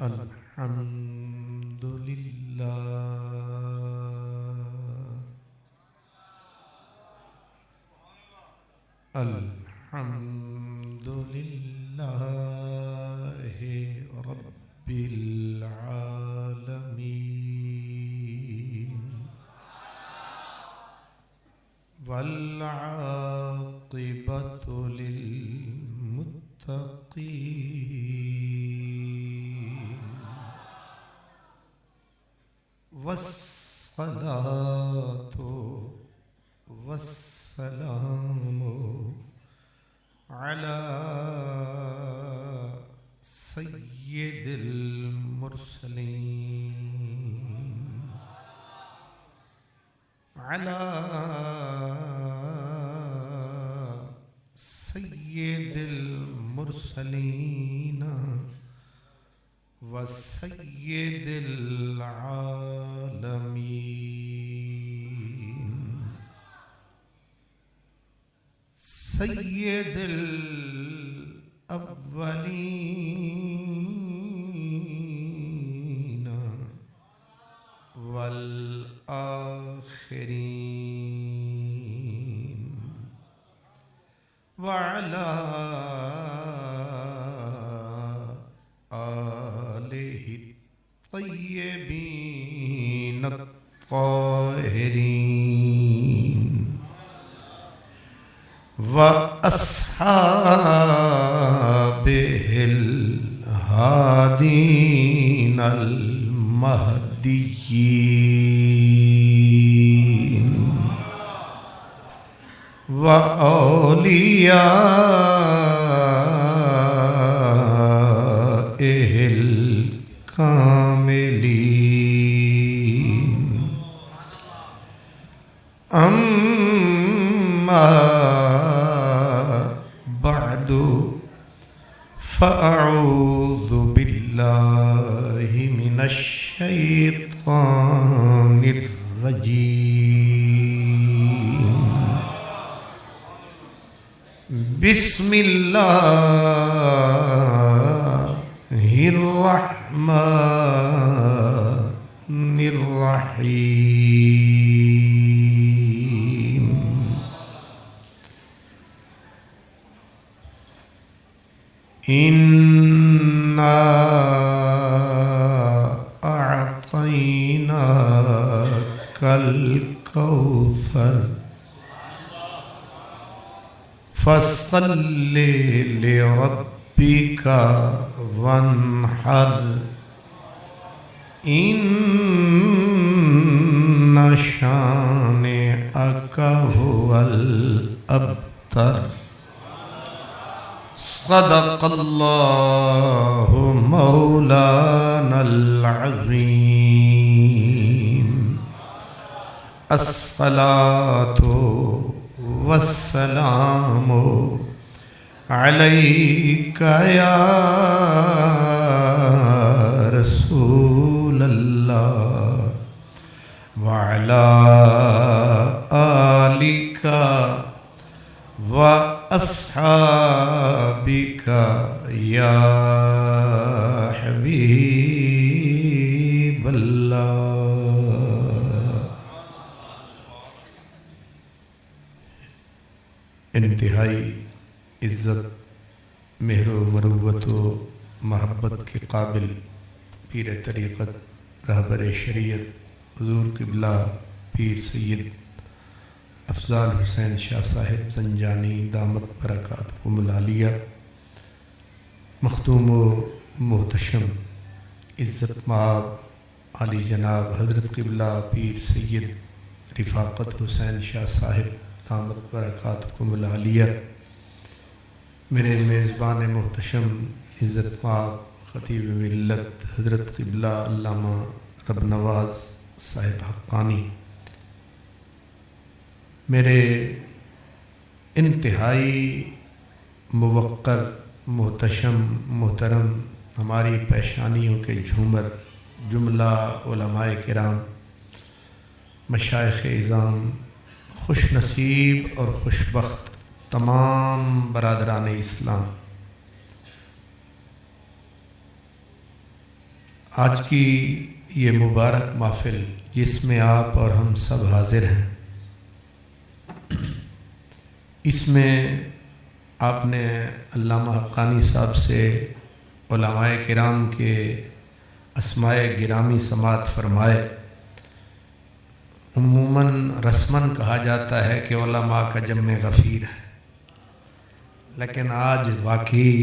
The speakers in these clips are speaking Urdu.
الحمد لله الحمد لله رب العالمين والعاقبة للمتقين والصلاة والسلام على سيد المرسلين على سيد المرسلين وسيد العالمين سيد الأولين والآخرين وعلى آله الطيبين الطاهرين وأصحابه الهادين المهديين وأوليائه الكاملين أما بعد فأعوذ بالله من الشيطان الرجيم بسم الله الرحمن الرحيم إنا أعطيناك الكوثر فصل لربك وانحر إن شانئك هو الأبتر صدق الله مولانا العظيم الصلاة والسلام عليك يا رسول الله وعلى آلك وأصحابك يا حبيب الله انتہائی عزت مہر و مروت و محبت کے قابل پیر طریقت رہبر شریعت حضور قبلہ پیر سید افضال حسین شاہ صاحب زنجانی دامت برکاتہم العالیہ، مخدوم و محتشم عزت مآب علی جناب حضرت قبلہ پیر سید رفاقت حسین شاہ صاحب دامت برکاتہم العالیہ، میرے میزبان محتشم عزت مآب خطیب ملت حضرت قبلہ علامہ رب نواز صاحب حقانی، میرے انتہائی موقر محتشم محترم ہماری پیشانیوں کے جھومر جملہ علماء کرام، مشائخ اعظام، خوش نصیب اور خوش بخت تمام برادران اسلام، آج کی یہ مبارک محفل جس میں آپ اور ہم سب حاضر ہیں، اس میں آپ نے علامہ حقانی صاحب سے علماء کرام کے اسماء گرامی سماعت فرمائے۔ عموماً رسماً کہا جاتا ہے کہ علماء کا جمع غفیر ہے، لیکن آج واقعی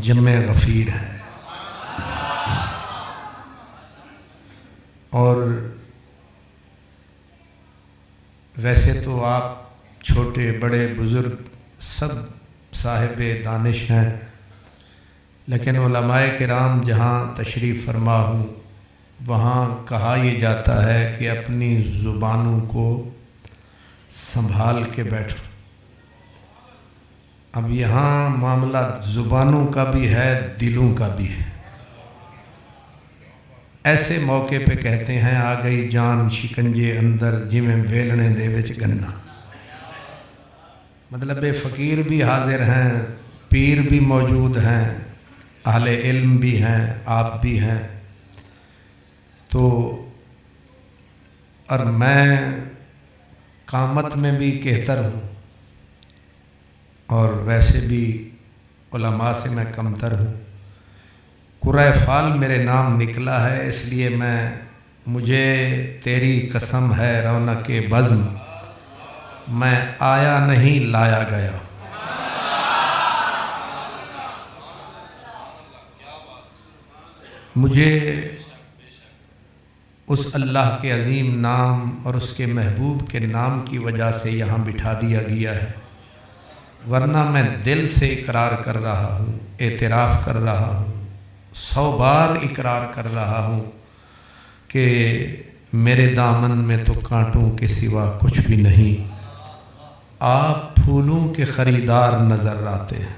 جمع غفیر ہے۔ اور ویسے تو آپ چھوٹے بڑے بزرگ سب صاحب دانش ہیں، لیکن علماء کرام جہاں تشریف فرما ہوں وہاں کہا یہ جاتا ہے کہ اپنی زبانوں کو سنبھال کے بیٹھو۔ اب یہاں معاملہ زبانوں کا بھی ہے، دلوں کا بھی ہے۔ ایسے موقع پہ کہتے ہیں آ گئی جان شکنجے اندر جویں ویلنے دے وچ گنا۔ مطلب فقیر بھی حاضر ہیں، پیر بھی موجود ہیں، اہل علم بھی ہیں، آپ بھی ہیں، تو اور میں قامت میں بھی کہتر ہوں اور ویسے بھی علماء سے میں کمتر ہوں۔ قرۂ فال میرے نام نکلا ہے، اس لیے مجھے تیری قسم ہے رونق بزم، میں آیا نہیں لایا گیا۔ مجھے اس اللہ کے عظیم نام اور اس کے محبوب کے نام کی وجہ سے یہاں بٹھا دیا گیا ہے، ورنہ میں دل سے اقرار کر رہا ہوں، اعتراف کر رہا ہوں، 100 بار اقرار کر رہا ہوں کہ میرے دامن میں تو کانٹوں کے سوا کچھ بھی نہیں، آپ پھولوں کے خریدار نظر آتے ہیں۔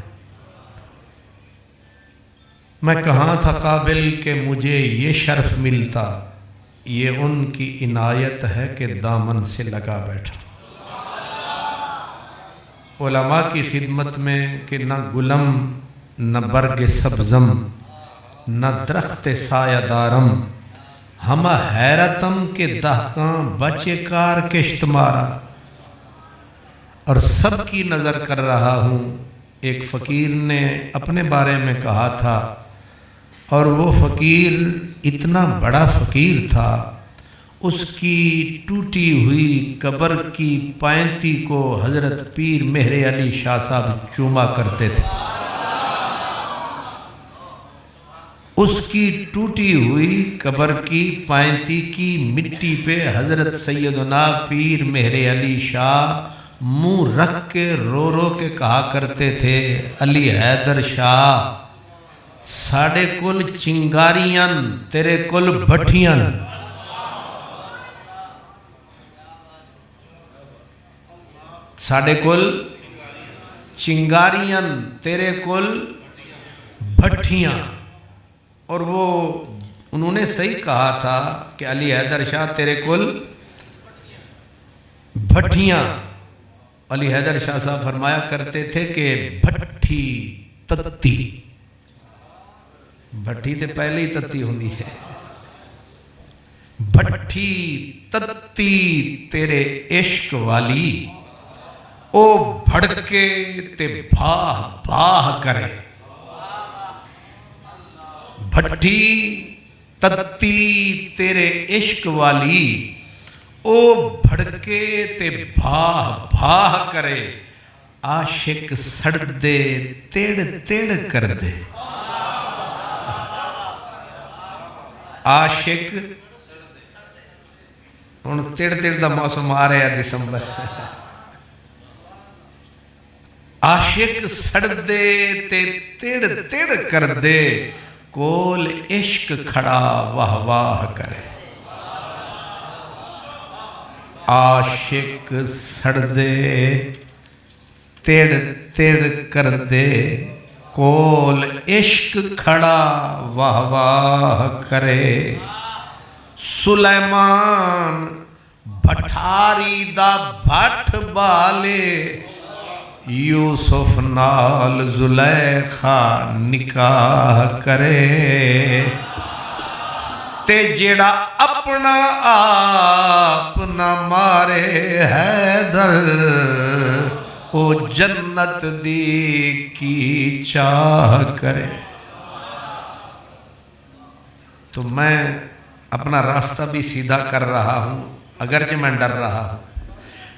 میں کہاں تھا قابل کہ مجھے یہ شرف ملتا، یہ ان کی عنایت ہے کہ دامن سے لگا بیٹھا۔ علماء کی خدمت میں کہ نہ گلم نہ برگ سبزم نہ درخت سایہ دارم، ہم حیرتم کے دہقاں بچے کار کشت مارا، اور سب کی نظر کر رہا ہوں۔ ایک فقیر نے اپنے بارے میں کہا تھا، اور وہ فقیر اتنا بڑا فقیر تھا، اس کی ٹوٹی ہوئی قبر کی پائنتی کو حضرت پیر مہر علی شاہ صاحب چوما کرتے تھے۔ اس کی ٹوٹی ہوئی قبر کی پائنتی کی مٹی پہ حضرت سیدنا پیر مہر علی شاہ منہ رکھ کے رو رو کے کہا کرتے تھے، علی حیدر شاہ ساڑے کل چنگاریاں تیرے کل بھٹیاں۔ ساڑے کل چنگاریاں تیرے کل بھٹیاں۔ اور وہ انہوں نے صحیح کہا تھا کہ علی حیدر شاہ تیرے کل بھٹیاں۔ علی حیدر شاہ صاحب فرمایا کرتے تھے کہ بھٹی تتی، بھٹی تے پہلے ہی تتی ہوندی ہے، بھٹی تتی تیرے عشق والی، او بھڑکے تے بھاہ بھاہ کرے۔ بھٹی تتی تیرے عشق والی، او بھڑکے تے بھاہ بھاہ کرے، عاشق سڑ دے تیڑ تیڑ کر دے۔ عاشق ان تیڑ تیڑ دا موسم آ رہا ہے دسمبر، عاشق سڑ دے تے تیڑ تیڑ کر دے، کول عشق کھڑا واہ واہ کرے۔ عاشق سڑ دے تیڑ تیڑ کر دے، کول عشق کھڑا واہ واہ کرے۔ سلیمان بھٹاری دا بھٹ بالے، یوسف نال زلیخا نکاح کرے تے جیڑا اپنا آپ نہ مارے حیدر او جنت دی کی چاہ کرے۔ تو میں اپنا راستہ بھی سیدھا کر رہا ہوں اگرچہ میں ڈر رہا ہوں،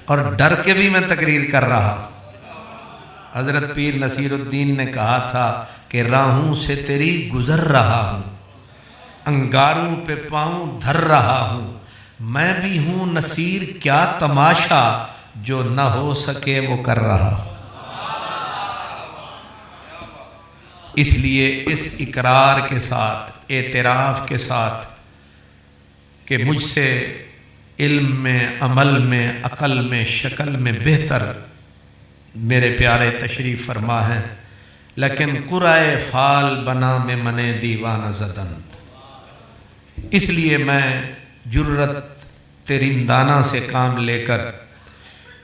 اور ڈر کے بھی میں تقریر کر رہا ہوں۔ حضرت پیر نصیر الدین نے کہا تھا کہ راہوں سے تیری گزر رہا ہوں، انگاروں پہ پاؤں دھر رہا ہوں، میں بھی ہوں نصیر کیا تماشا جو نہ ہو سکے وہ کر رہا ہوں۔ اس لیے اس اقرار کے ساتھ، اعتراف کے ساتھ کہ مجھ سے علم میں، عمل میں، عقل میں، شکل میں بہتر میرے پیارے تشریف فرما ہیں، لیکن قرائے فال بنا میں منے دیوانہ زدند، اس لیے میں جرت ترندانہ سے کام لے کر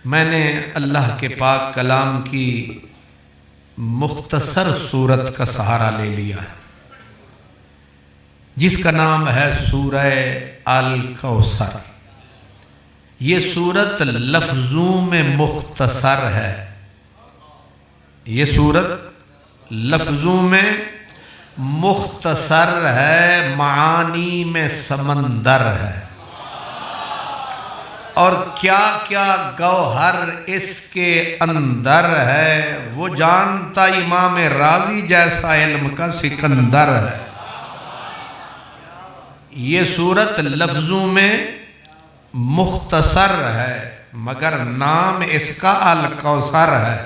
میں نے اللہ کے پاک کلام کی مختصر صورت کا سہارا لے لیا ہے، جس کا نام ہے سورہ الکوثر۔ یہ صورت لفظوں میں مختصر ہے، یہ صورت لفظوں میں مختصر ہے، معانی میں سمندر ہے، اور کیا کیا گوہر اس کے اندر ہے وہ جانتا امام راضی جیسا علم کا سکندر ہے۔ یہ صورت لفظوں میں مختصر ہے مگر نام اس کا الکوثر ہے۔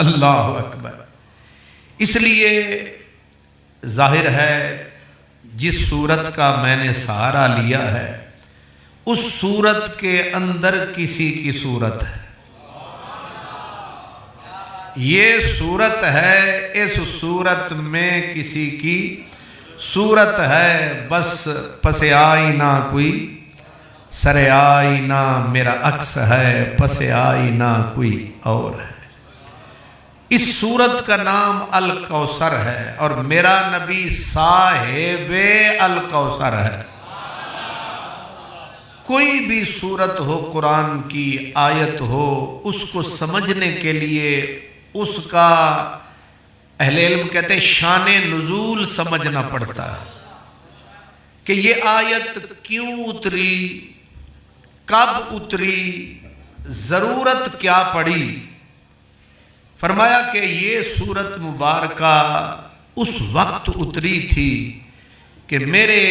اللہ اکبر۔ اس لیے ظاہر ہے جس صورت کا میں نے سہارا لیا ہے اس صورت کے اندر کسی کی صورت ہے، یہ صورت ہے، اس صورت میں کسی کی صورت ہے، بس پس آئینہ کوئی سر آئینہ میرا عکس ہے، پس آئینہ کوئی اور ہے۔ اس صورت کا نام الکوثر ہے اور میرا نبی صاحب الکوثر ہے۔ کوئی بھی صورت ہو قرآن کی، آیت ہو، اس کو سمجھنے کے لیے اس کا اہل علم کہتے ہیں شان نزول سمجھنا پڑتا ہے کہ یہ آیت کیوں اتری، کب اتری، ضرورت کیا پڑی۔ فرمایا کہ یہ سورت مبارکہ اس وقت اتری تھی کہ میرے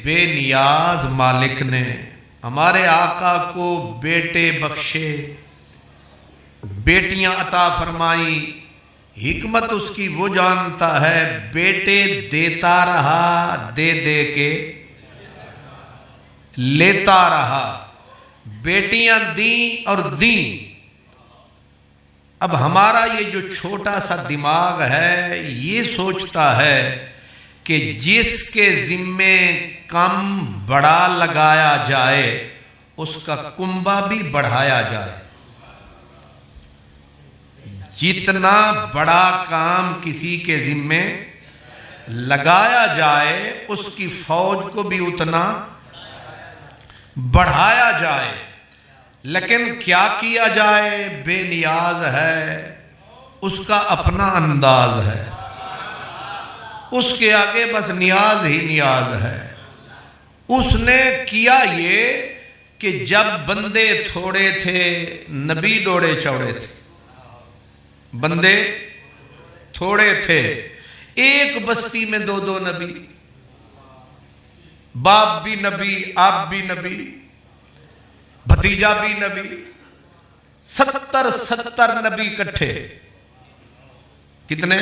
بے نیاز مالک نے ہمارے آقا کو بیٹے بخشے، بیٹیاں عطا فرمائیں، حکمت اس کی وہ جانتا ہے، بیٹے دیتا رہا، دے دے کے لیتا رہا، بیٹیاں دیں اور دیں۔ اب ہمارا یہ جو چھوٹا سا دماغ ہے یہ سوچتا ہے کہ جس کے ذمے کم بڑا لگایا جائے اس کا کنبہ بھی بڑھایا جائے، جتنا بڑا کام کسی کے ذمے لگایا جائے اس کی فوج کو بھی اتنا بڑھایا جائے۔ لیکن کیا کیا جائے، بے نیاز ہے، اس کا اپنا انداز ہے، اس کے آگے بس نیاز ہی نیاز ہے۔ اس نے کیا یہ کہ جب بندے تھوڑے تھے نبی ڈوڑے چوڑے تھے، بندے تھوڑے تھے، ایک بستی میں دو دو نبی، باپ بھی نبی، آپ بھی نبی، بھتیجا بھی نبی، 70 نبی کٹھے، کتنے؟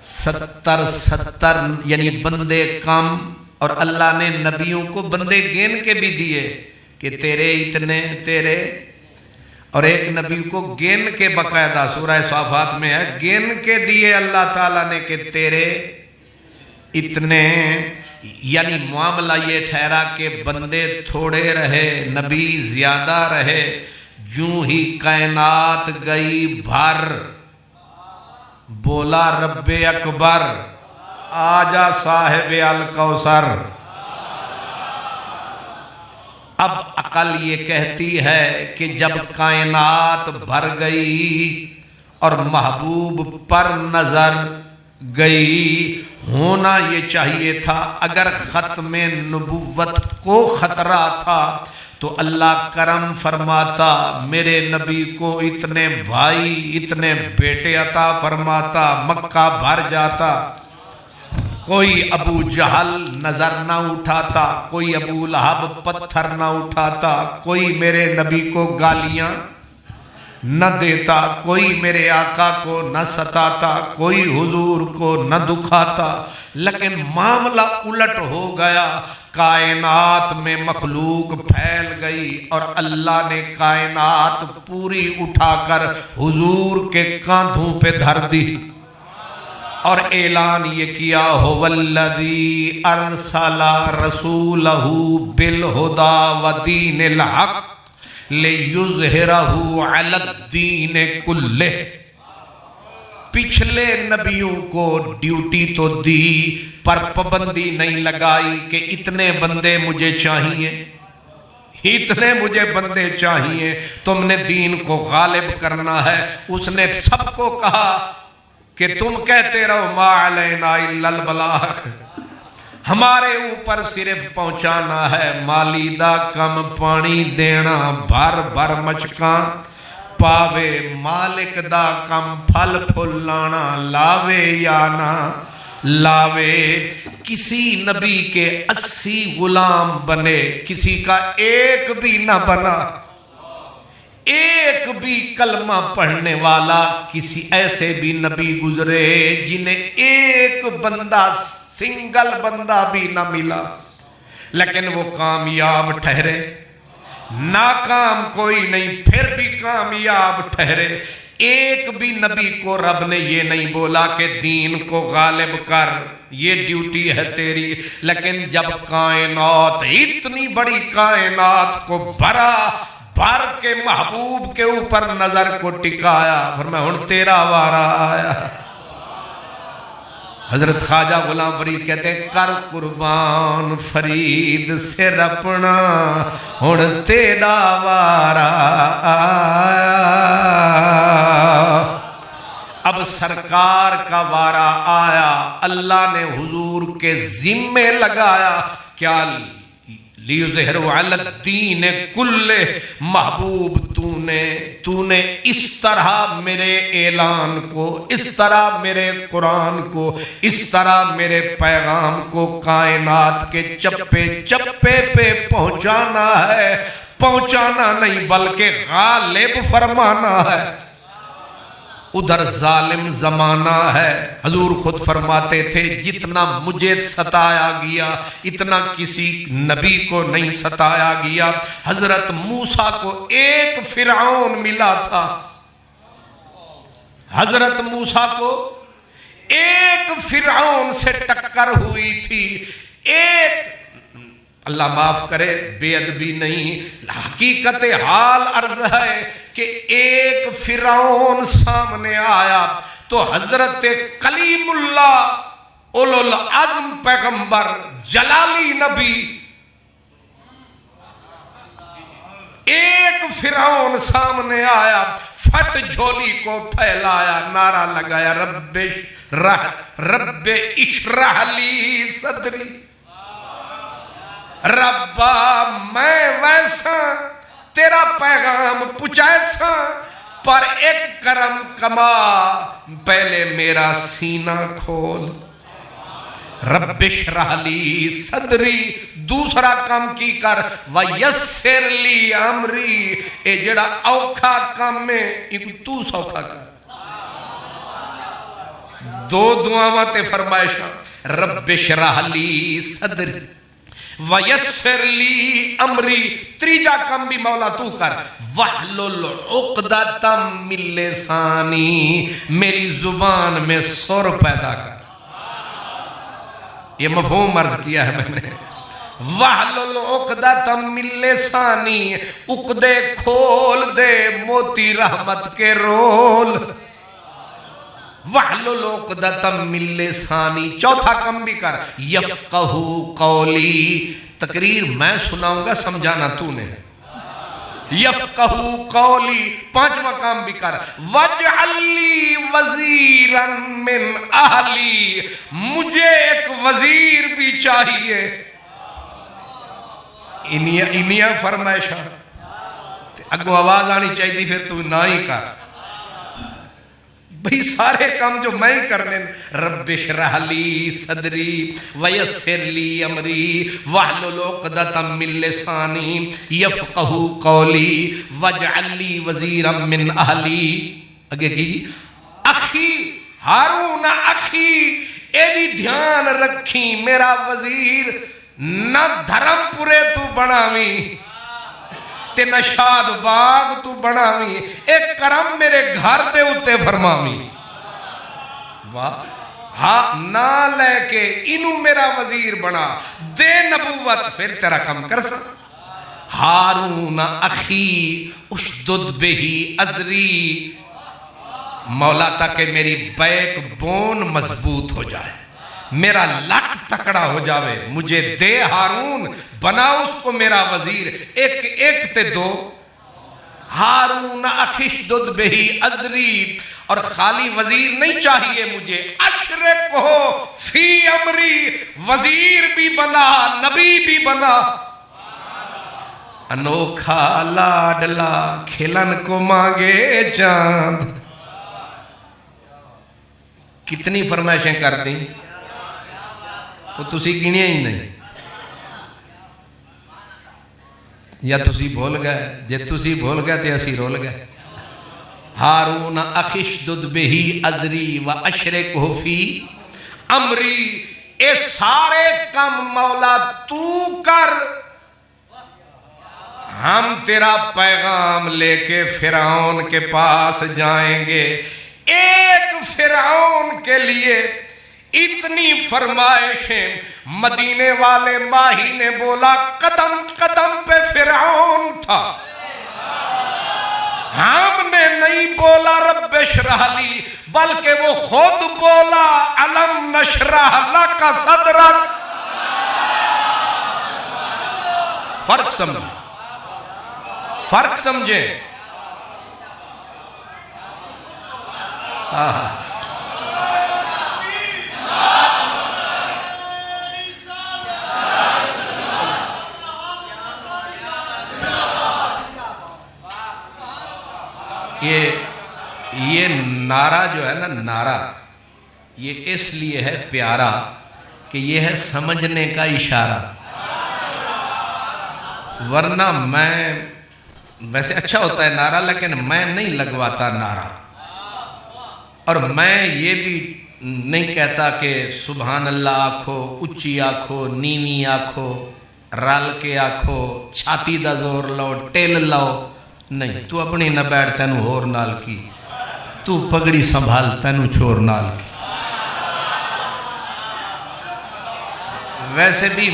70 یعنی بندے کم، اور اللہ نے نبیوں کو بندے گین کے بھی دیے کہ تیرے اتنے، تیرے، اور ایک نبی کو گین کے باقاعدہ سورہ صافات میں ہے، گین کے دیے اللہ تعالیٰ نے کہ تیرے اتنے، یعنی معاملہ یہ ٹھہرا کہ بندے تھوڑے رہے نبی زیادہ رہے، جوں ہی کائنات گئی بھر، بولا رب اکبر آجا صاحب الکوثر۔ اب عقل یہ کہتی ہے کہ جب کائنات بھر گئی اور محبوب پر نظر گئی، ہونا یہ چاہیے تھا اگر ختم نبوت کو خطرہ تھا تو اللہ کرم فرماتا، میرے نبی کو اتنے بھائی اتنے بیٹے عطا فرماتا، مکہ بھر جاتا، کوئی ابو جہل نظر نہ اٹھاتا، کوئی ابو لہب پتھر نہ اٹھاتا، کوئی میرے نبی کو گالیاں نہ دیتا، کوئی میرے آقا کو نہ ستاتا، کوئی حضور کو نہ دکھاتا۔ لیکن معاملہ الٹ ہو گیا، کائنات میں مخلوق پھیل گئی اور اللہ نے کائنات پوری اٹھا کر حضور کے کاندھوں پہ دھر دی اور اعلان یہ کیا، هو الذی ارسل رسولہ بالہدی ودین الحق لیظہرہ علی الدین کلہ۔ پچھلے نبیوں کو ڈیوٹی تو دی پر پابندی نہیں لگائی کہ اتنے بندے مجھے چاہیے، اتنے مجھے بندے چاہیے، تم نے دین کو غالب کرنا ہے۔ اس نے سب کو کہا کہ تم کہتے رہو ما علینا الا البلاغ، ہمارے اوپر صرف پہنچانا ہے، مالی دا کم پانی دینا، بھر بھر مچکاں پاوے، مالک دا کم پھل پھل لانا، لاوے یا نہ لاوے۔ کسی نبی کے 80 غلام بنے، کسی کا ایک بھی نہ بنا، ایک بھی کلمہ پڑھنے والا، کسی ایسے بھی نبی گزرے جنہیں ایک بندہ سنگل بندہ بھی نہ ملا، لیکن وہ کامیاب ٹھہرے، ناکام کوئی نہیں پھر بھی کامیاب ٹھہرے۔ ایک بھی نبی کو رب نے یہ نہیں بولا کہ دین کو غالب کر، یہ ڈیوٹی ہے تیری، لیکن جب کائنات اتنی بڑی کائنات کو بھرا بھر کے محبوب کے اوپر نظر کو ٹکایا، فرمایا ہن تیرا وارا آیا۔ حضرت خواجہ غلام فرید کہتے ہیں کر قربان فرید سر اپنا ہن تیرا وارا آیا۔ اب سرکار کا وارا آیا، اللہ نے حضور کے ذمے لگایا کیا، لیظہر علی الدین کلہ۔ محبوب تو نے اس طرح میرے اعلان کو، اس طرح میرے قرآن کو، اس طرح میرے پیغام کو کائنات کے چپے چپے پہ پہنچانا ہے، پہنچانا نہیں بلکہ غالب فرمانا ہے۔ ادھر ظالم زمانہ ہے، حضور خود فرماتے تھے جتنا مجھے ستایا گیا اتنا کسی نبی کو نہیں ستایا گیا۔ حضرت موسیٰ کو ایک فرعون ملا تھا، حضرت موسیٰ کو ایک فرعون سے ٹکر ہوئی تھی، ایک، اللہ معاف کرے بے ادبی نہیں، حقیقت حال عرض ہے کہ ایک فرعون سامنے آیا تو حضرت کلیم اللہ اولو العزم پیغمبر جلالی نبی، ایک فرعون سامنے آیا، پھٹ جھولی کو پھیلایا، نعرہ لگایا رب اشرح لی صدری، ربا میں ویسا تیرا پیغام پچیسا، پر ایک کرم کما پہلے میرا سینہ کھول، رب اشرح لی صدری، دوسرا کام کی کر ویسر لی امری، اے جڑا اوکھا کام میں ایک تو سوکھا کر۔ دو دعاواں تے فرمائشاں، رب اشرح لی صدری ویسر لی امری، تریجا کم بھی مولا تو کر، وحلل عقدۃ من لسانی، میری زبان میں سر پیدا کر۔ یہ مفہوم عرض کیا ہے میں نے، وَحْلُلْ عُقْدَةً مِّن لِّسَانِي، عقدے کھول دے موتی رحمت کے رول. وَحْلُلْ عُقْدَةً مِّن لِّسَانِي. چوتھا کم بھی کر، یفقہوا قولی. تقریر میں سناؤں گا، سمجھانا تو نے. یفقہوا قولی. پانچواں کام بھی کر، وَاجْعَلْ لِي وَزِيرًا مِّنْ أَهْلِي. مجھے ایک وزیر بھی چاہیے. انیا فرمائشہ اگو آواز آنی چاہیے پھر تو نہ ہی کر بھئی. سارے کام جو میں ہی کرنے. رب اشرح لی صدری ویسر لی امری واحلل عقدۃ من لسانی یفقہوا قولی واجعل لی وزیرا من اہلی. اگے کی اخی ہارون اخی، اے بھی دھیان رکھی میرا وزیر نہ دھرم پورے تو بناویں تے نشاد باغ تو بناویں، ایک کرم میرے گھر دے اتے فرماویں. واہ. ہاں نہ لے کے انہوں میرا وزیر بنا دے نبوت، پھر تیرا کم کر سا. ہارون اخی اشدد بہی ازری. مولا تاکہ میری بیک بون مضبوط ہو جائے، میرا لک تکڑا ہو جاوے. مجھے دے ہارون، بنا اس کو میرا وزیر. ایک ایک تے دو. ہارون اخشدد بہی ازری. اور خالی وزیر نہیں چاہیے مجھے، اشرک ہو فی امری. وزیر بھی بنا، نبی بھی بنا. انوکھا لاڈلا کھلن کو مانگے چاند. کتنی فرمائشیں کر دیں وہ تسی گنیا ہی نہیں، یا تسی بھول گئے. جے تسی بھول گئے تے اسی رول گئے. ہارون اخشدد بہی ازری و اشرکہ فی امری. اے سارے کم مولا تو کر، ہم تیرا پیغام لے کے فرعون کے پاس جائیں گے. ایک فرعون کے لیے اتنی فرمائشیں. مدینے والے ماہی نے بولا قدم قدم پہ فرعون تھا. ہم نے نہیں بولا رب اشرح لی، بلکہ وہ خود بولا الم نشرح لک صدرک. فرق سمجھیں، فرق سمجھیں. یہ نعرہ جو ہے نا، نعرہ یہ اس لیے ہے پیارا کہ یہ ہے سمجھنے کا اشارہ. ورنہ میں ویسے اچھا ہوتا ہے نعرہ، لیکن میں نہیں لگواتا نعرہ. اور میں یہ بھی نہیں کہتا کہ سبحان اللہ آکھو، اچھی آکھو، نیوی آکھو، رل کے آکھو، چھاتی دا زور لاؤ، ٹیل لاؤ. نہیں، تو اپنی نہ بیٹھ تینوں ہور نال کی، تو پگڑی سنبھال تینوں چھوڑ نال کی. ویسے بھی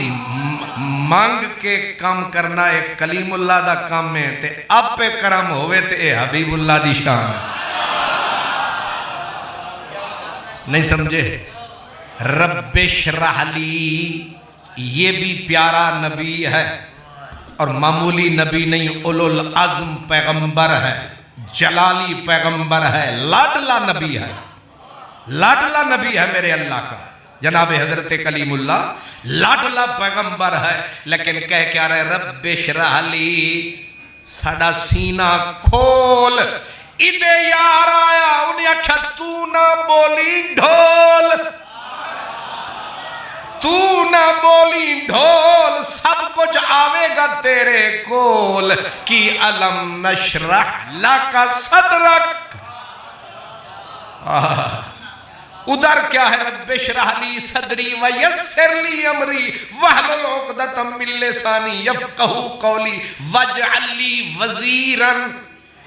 مانگ کے کام کرنا ایک کلیم اللہ دا کام ہے، تے اب پہ کرم ہوئے تے اے حبیب اللہ دی شان ہے. نہیں سمجھے؟ رب اشرح لی یہ بھی پیارا نبی ہے، اور معمولی نبی نہیں، اولو العزم پیغمبر ہے، جلالی پیغمبر ہے، لاڈلا نبی ہے. لاڈلا نبی ہے میرے اللہ کا جناب حضرت کلیم اللہ، لاڈلا پیغمبر ہے. لیکن کہہ کیا رہے؟ رب اشرح لی، ساڑا سینہ کھول. ادھے یار آیا انہیں اکھا تو نہ بولی ڈھول، تو نہ بولی ڈھول، سب کچھ آوے گا تیرے کول. کی علم نشرح لک صدرک. ادھر کیا ہے؟ رب اشرح لی صدری ویسر لی امری واحلل عقدۃ من لسانی یفقہوا قولی واجعل لی وزیرا.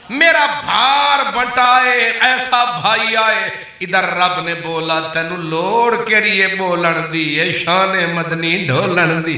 میرا بھار بٹائے ایسا بھائی آئے. ادھر رب نے بولا تینوں لوڑ کے لیے بولن دی، یہ شان مدنی ڈھولن دی.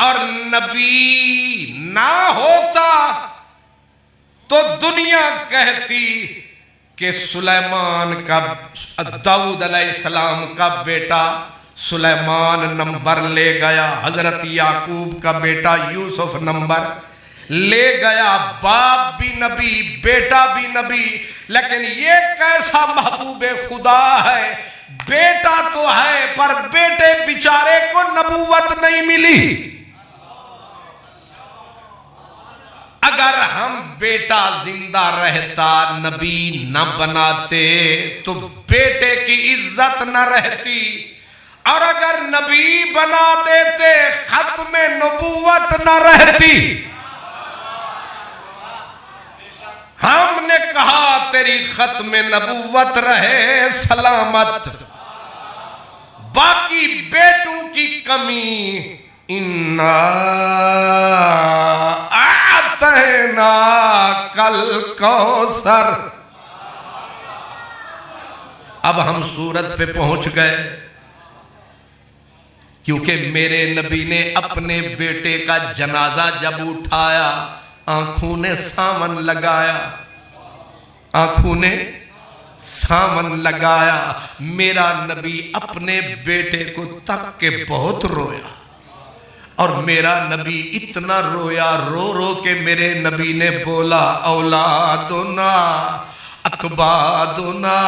اور نبی نہ ہوتا تو دنیا کہتی کہ سلیمان کا داؤد علیہ السلام کا بیٹا سلیمان نمبر لے گیا، حضرت یعقوب کا بیٹا یوسف نمبر لے گیا، باپ بھی نبی بیٹا بھی نبی، لیکن یہ کیسا محبوب خدا ہے، بیٹا تو ہے پر بیٹے بیچارے کو نبوت نہیں ملی۔ اگر ہم بیٹا زندہ رہتا نبی نہ بناتے تو بیٹے کی عزت نہ رہتی، اور اگر نبی بنا دیتے ختم نبوت نہ رہتی۔ ہم نے کہا تیری ختم نبوت رہے سلامت، باقی بیٹوں کی کمی اِنَّا اَعْطَيْنَا کل کوثر۔ اب ہم سورت پہ پہنچ گئے، کیونکہ میرے نبی نے اپنے بیٹے کا جنازہ جب اٹھایا آنکھوں نے سامن لگایا، آنکھوں نے سامن لگایا۔ میرا نبی اپنے بیٹے کو تک کے بہت رویا، اور میرا نبی اتنا رویا، رو رو کے میرے نبی نے بولا اولادنا اکبادنا،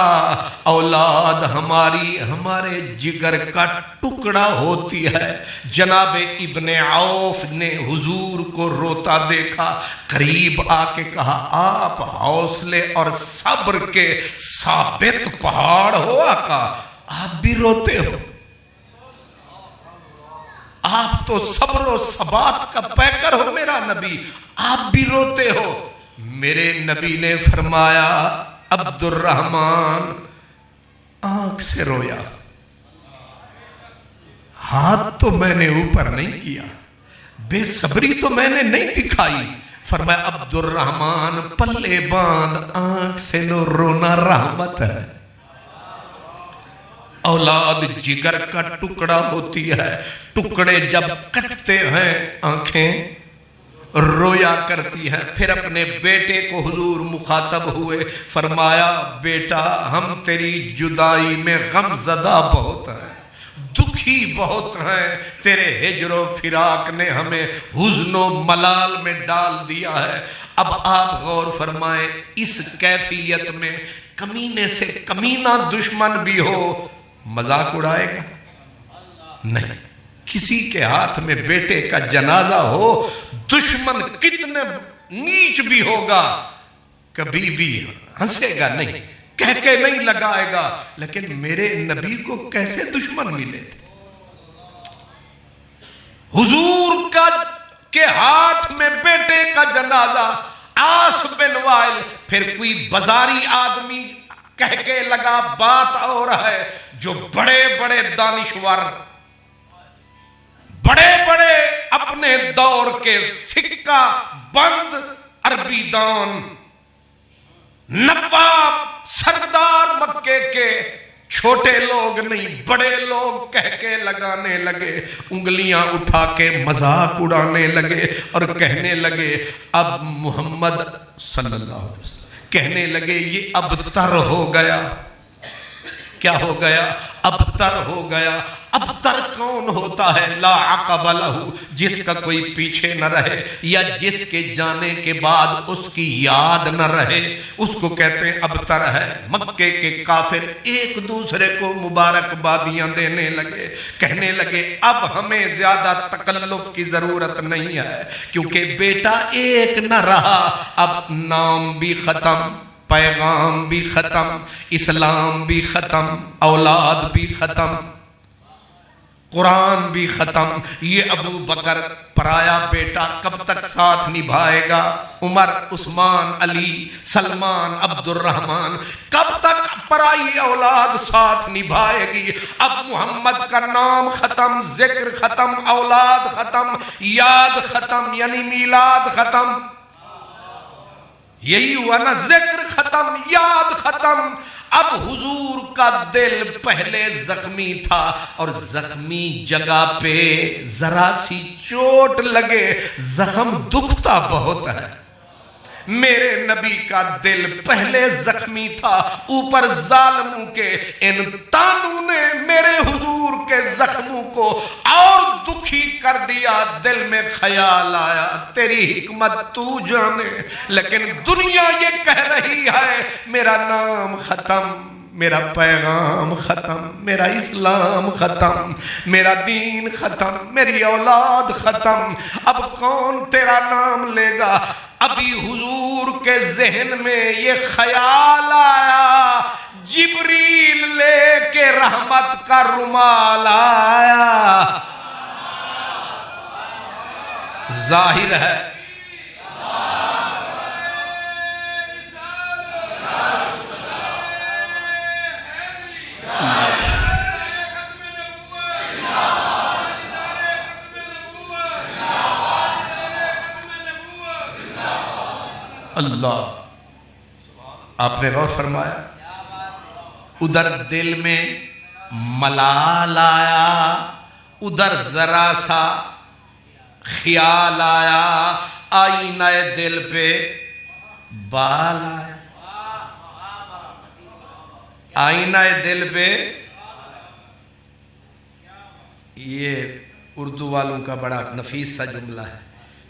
اولاد ہماری ہمارے جگر کا ٹکڑا ہوتی ہے۔ جناب ابن عوف نے حضور کو روتا دیکھا، قریب آ کے کہا آپ حوصلے اور صبر کے ثابت پہاڑ ہو آقا، آپ بھی روتے ہو، آپ تو صبر و ثبات کا پیکر ہو میرا نبی، آپ بھی روتے ہو۔ میرے نبی نے فرمایا عبد الرحمن آنکھ سے رویا، ہاتھ تو میں نے اوپر نہیں کیا، بے صبری تو میں نے نہیں دکھائی۔ فرمایا عبد الرحمن پلے باندھ، آنکھ سے نو رونا رحمت ہے۔ اولاد جگر کا ٹکڑا ہوتی ہے، ٹکڑے جب کٹتے ہیں آنکھیں رویا کرتی ہیں۔ پھر اپنے بیٹے کو حضور مخاطب ہوئے، فرمایا بیٹا ہم تیری جدائی میں غم زدہ بہت ہیں، دکھی بہت ہیں، تیرے ہجر و فراق نے ہمیں حزن و ملال میں ڈال دیا ہے۔ اب آپ غور فرمائیں، اس کیفیت میں کمینے سے کمینہ دشمن بھی ہو مذاق اڑائے گا؟ نہیں۔ کسی کے ہاتھ میں بیٹے کا جنازہ ہو، دشمن کتنے نیچ بھی ہوگا کبھی بھی ہنسے گا نہیں، کہہ کے نہیں لگائے گا۔ لیکن میرے نبی کو کیسے دشمن ملے تھے؟ حضور کے ہاتھ میں بیٹے کا جنازہ، عاص بن وائل، پھر کوئی بازاری آدمی کہہ کے لگا بات اور ہے، جو بڑے بڑے دانشور، بڑے بڑے اپنے دور کے سکہ بند عربی دان، نواب سردار مکے کے، چھوٹے لوگ نہیں بڑے لوگ کہہ کے لگانے لگے، انگلیاں اٹھا کے مذاق اڑانے لگے اور کہنے لگے اب محمد صلی اللہ علیہ وسلم کہنے لگے یہ ابتر ہو گیا۔ کیا ہو گیا؟ ابتر ہو گیا۔ ابتر کون ہوتا ہے؟ لا عقب لہ، جس کا کوئی پیچھے نہ رہے، یا جس کے جانے کے بعد اس کی یاد نہ رہے، اس کو کہتے ہیں ابتر ہے۔ مکے کے کافر ایک دوسرے کو مبارکبادیاں دینے لگے، کہنے لگے اب ہمیں زیادہ تکلف کی ضرورت نہیں ہے، کیونکہ بیٹا ایک نہ رہا، اب نام بھی ختم، پیغام بھی ختم، اسلام بھی ختم، اولاد بھی ختم، قرآن بھی ختم۔ یہ ابو بکر پرایا بیٹا کب تک ساتھ نبھائے گا؟ عمر، عثمان، علی، سلمان، عبد الرحمن، کب تک پرائی اولاد ساتھ نبھائے گی؟ اب محمد کا نام ختم، ذکر ختم، اولاد ختم، یاد ختم، یعنی میلاد ختم۔ یہی ہوا نا، ذکر ختم، یاد ختم، اب حضور کا دل پہلے زخمی تھا اور زخمی جگہ پہ ذرا سی چوٹ لگے زخم دکھتا بہت ہے. میرے نبی کا دل پہلے زخمی تھا، اوپر ظالموں کے ان تانوں نے میرے حضور کے زخموں کو اور دکھی کر دیا. دل میں خیال آیا تیری حکمت تو جانے، لیکن دنیا یہ کہہ رہی ہے میرا نام ختم، میرا پیغام ختم، میرا اسلام ختم، میرا دین ختم، میری اولاد ختم، اب کون تیرا نام لے گا؟ ابھی حضور کے ذہن میں یہ خیال آیا جبریل لے کے رحمت کا رومال آیا. ظاہر ہے اللہ. آپ نے غور فرمایا ادھر دل میں ملال آیا، ادھر ذرا سا خیال آیا، آئینہ دل پہ بال آیا، آئینہ دل پہ. یہ اردو والوں کا بڑا نفیس سا جملہ ہے،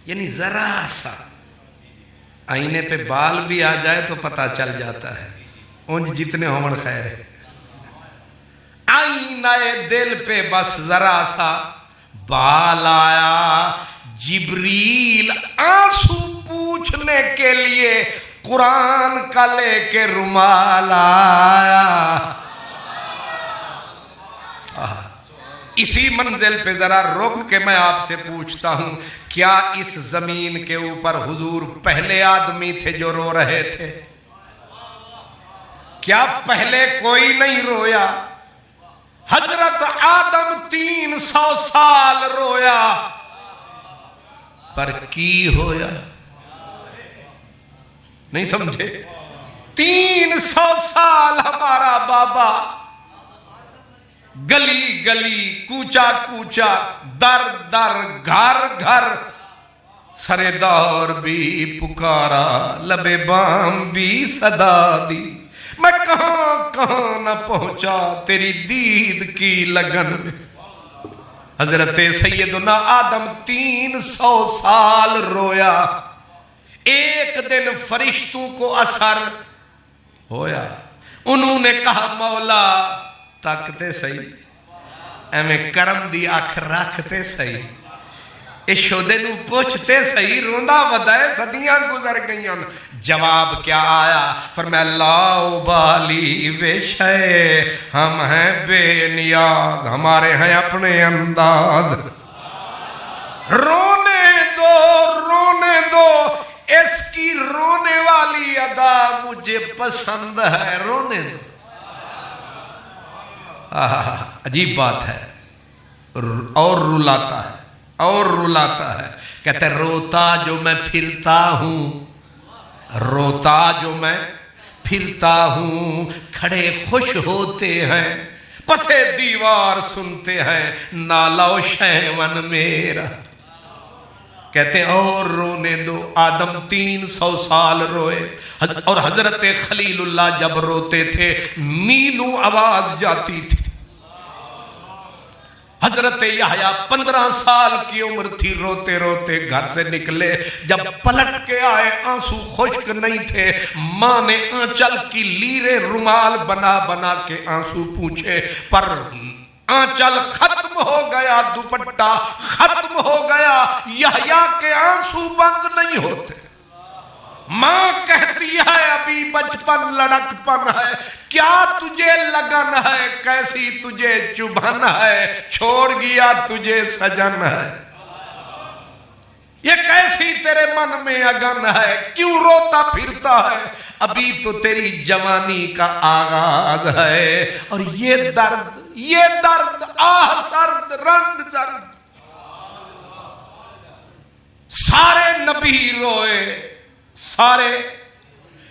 یعنی ذرا سا آئینے پہ بال بھی آ جائے تو پتہ چل جاتا ہے، اونج جتنے ہومن خیر ہے. آئینہ دل پہ بس ذرا سا بال آیا، جبریل آنسو پوچھنے کے لیے قرآن کا لے کے رومال آیا. اسی منزل پہ ذرا رک کے میں آپ سے پوچھتا ہوں، کیا اس زمین کے اوپر حضور پہلے آدمی تھے جو رو رہے تھے؟ کیا پہلے کوئی نہیں رویا؟ حضرت آدم 300 سال رویا، پر کی ہویا؟ نہیں سمجھے؟ 300 سال ہمارا بابا گلی گلی، کوچا کوچا، در در، گھر گھر، سرے دور بھی پکارا، لبے بام بھی صدا دی. میں کہاں کہاں نہ پہنچا تیری دید کی لگن میں. حضرت سیدنا آدم 300 سال رویا. ایک دن فرشتوں کو اثر ہویا، انہوں نے کہا مولا تاکتے سہی، ایمیں کرم دی آنکھ رکھتے سہی، اس شودے نو پوچھتے سہی، روندہ بدائے صدیاں گزر گئیاں. جواب کیا آیا؟ فرمایا لا ابالی بے شے، ہم ہیں بے نیاز، ہمارے ہیں اپنے انداز. رونے دو رونے دو، اس کی رونے والی ادا مجھے پسند ہے، رونے دو. عجیب بات ہے، اور رلاتا ہے اور رلاتا ہے. کہتے ہیں روتا جو میں پھرتا ہوں، روتا جو میں پھرتا ہوں، کھڑے خوش ہوتے ہیں، پسے دیوار سنتے ہیں نالا و شیون میرا. کہتے ہیں اور رونے دو. آدم 300 سال روئے، اور حضرت خلیل اللہ جب روتے تھے میلوں آواز جاتی تھی. حضرت یحییٰ 15 سال کی عمر تھی، روتے روتے گھر سے نکلے. جب پلٹ کے آئے آنسو خشک نہیں تھے، ماں نے آنچل کی لیرے رومال بنا بنا کے آنسو پوچھے، پر آنچل ختم ہو گیا، دوپٹہ ختم ہو گیا، یحییٰ کے آنسو بند نہیں ہوتے. ماں کہتی ہے ابھی بچپن لڑک پن ہے، کیا تجھے لگن ہے، کیسی تجھے چبھن ہے، چھوڑ گیا تجھے سجن ہے. یہ کیسی تیرے من میں اگن ہے، کیوں روتا پھرتا ہے، ابھی تو تیری جوانی کا آغاز ہے. اور یہ درد آہ سرد رنگ زرد. سارے نبی روئے، سارے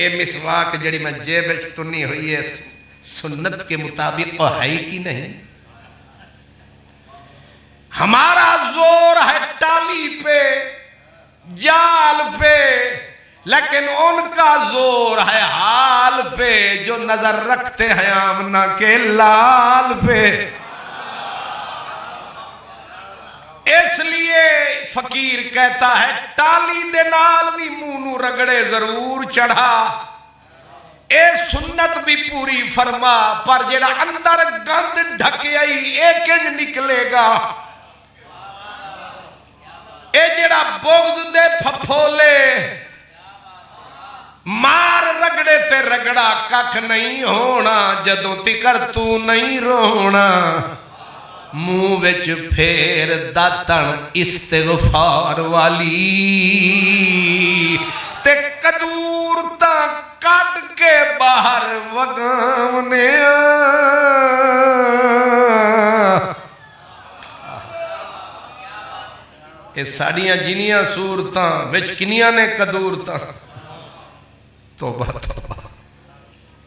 اے مسواک جڑی میں جیب وچ تنی ہوئی ہے سنت کے مطابق ہے کی نہیں؟ ہمارا زور ہے ٹالی پہ، جال پہ، لیکن ان کا زور ہے حال پہ، جو نظر رکھتے ہیں آمنہ کے لال پہ۔ اس لیے فقیر کہتا ہے ٹالی دے نال بھی مونو رگڑے ضرور چڑھا، اے سنت بھی پوری فرما، پر جڑا اندر گند ڈھکے آئی اے کنج نکلے گا؟ اے جڑا بغض دے پھپھولے مار رگڑے تے رگڑا ککھ نہیں ہونا، جدوں تکر تو نہیں رونا، منہ وچ پھیر داتن استغفار والی، تے قدور تا کٹ کے باہر وگامنے اے ساڑیاں جنیاں صورتاں وچ کنیاں نے قدورتاں، توبہ توبہ،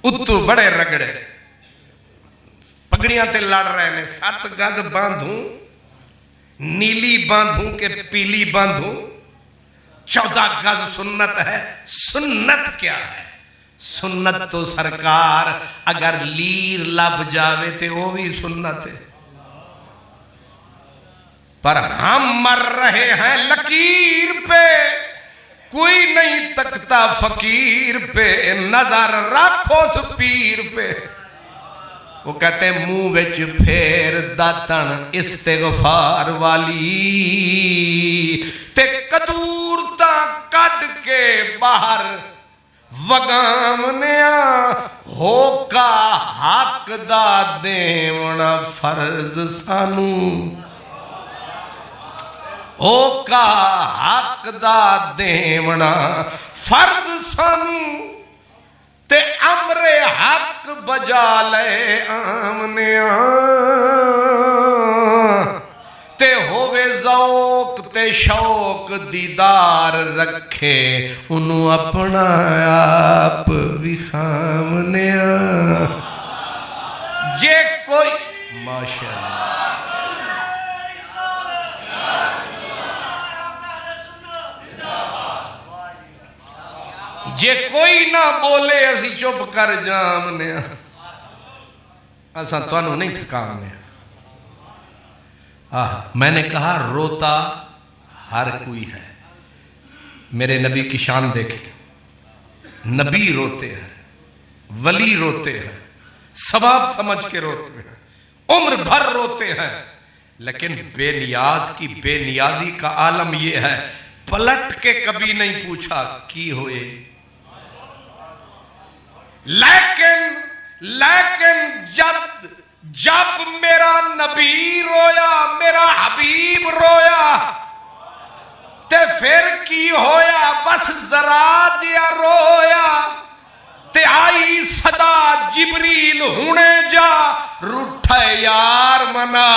اتو بڑے رگڑے پگڑیاں تے لڑ رہے نے، 7 گز باندھوں، نیلی باندھوں کہ پیلی باندھوں، 14 گز سنت ہے۔ سنت کیا ہے؟ سنت تو سرکار اگر لیر لب جاوے تے وہ بھی سنت ہے، پر ہم مر رہے ہیں لکیر پہ، کوئی نہیں تکتا فقیر پہ، نظر رکھو اس پیر پہ۔ وہ کہتے ہیں منہ وچ پھیر داتن استغفار والی، تے قدور تا کڈ کے باہر وگامنیا، ہو کا حق دا دیونا فرض سانو، ہو کا حق دا دیونا فرض سانو، تے امر حق بجا لے آمنیا، تے ہووے ذوق تے شوق دیدار رکھے انہوں اپنا آپ بھی خامنیا۔ جے کوئی ماشاءاللہ جے کوئی نہ بولے اسی چپ کر جامنے، ایسا تو انہوں نہیں تھکامنے۔ میں نے کہا روتا ہر کوئی ہے، میرے نبی کی شان دیکھیں، نبی روتے ہیں، ولی روتے ہیں، ثواب سمجھ کے روتے ہیں، عمر بھر روتے ہیں، لیکن بے نیاز کی بے نیازی کا عالم یہ ہے، پلٹ کے کبھی نہیں پوچھا کی ہوئے، لیکن جب میرا نبی رویا، میرا حبیب رویا، تے پھر کی ہویا؟ بس ذرا جیا رویا، تے آئی صدا جبریل ہونے جا، روٹھے یار منا،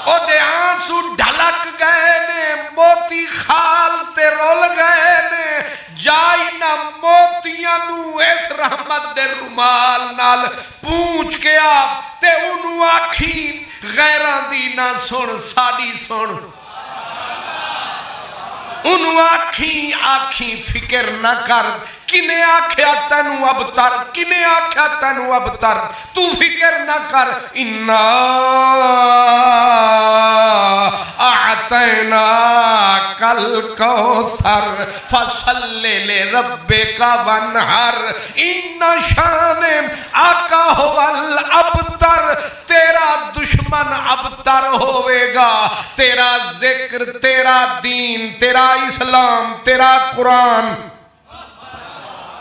او دے آنسو ڈھلک گئے نے، موتی خال تے رول گئے نے، جائی نہ موتیاں نو اس رحمت دے رومال نال پوچھ کے آپ، تے انہوں آکھی غیران دی نہ سن ساڑی سن، انہوں آکھی فکر نہ کر، کنے آکھیا تینو اب تر، کنے آکھیا تینو اب تر، تو فکر نہ کر، اِنَّا اعطینا کل کوثر فصل لربک وانحر ان شان آقا ہول ابتر، تیرا دشمن ابتر ہوئے گا، تیرا ذکر، تیرا دین، تیرا اسلام، تیرا قرآن،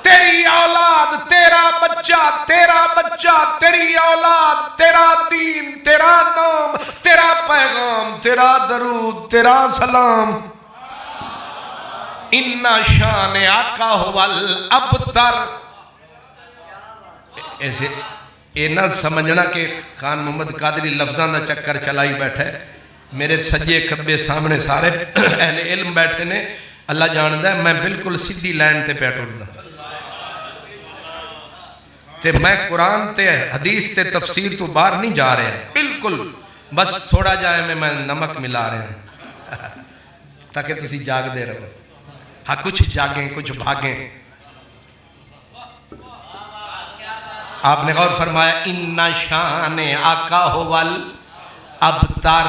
تیری اولاد، تیرا بچہ، تیری اولاد، تیرا دین، تیرا نام، تیرا پیغام، تیرا درود، تیرا سلام، ان شان آقا ہول ابتر۔ ایسے یہ نہ سمجھنا کہ خان محمد قادری لفظاں دا چکر چلائی بیٹھے، میرے سجے کھبے سامنے سارے اہل علم بیٹھے نے، اللہ جاندہ ہے میں بالکل سیدھی لائن تے پیٹ اٹھتا تے میں قرآن تے حدیث تے تفسیر تو باہر نہیں جا رہا بالکل بس تھوڑا جائے میں نمک ملا رہے ہیں تاکہ تسی جاگ دے رہو ہاں کچھ جاگیں کچھ بھاگیں آپ نے غور فرمایا ان شان آقا ہو ول ابتر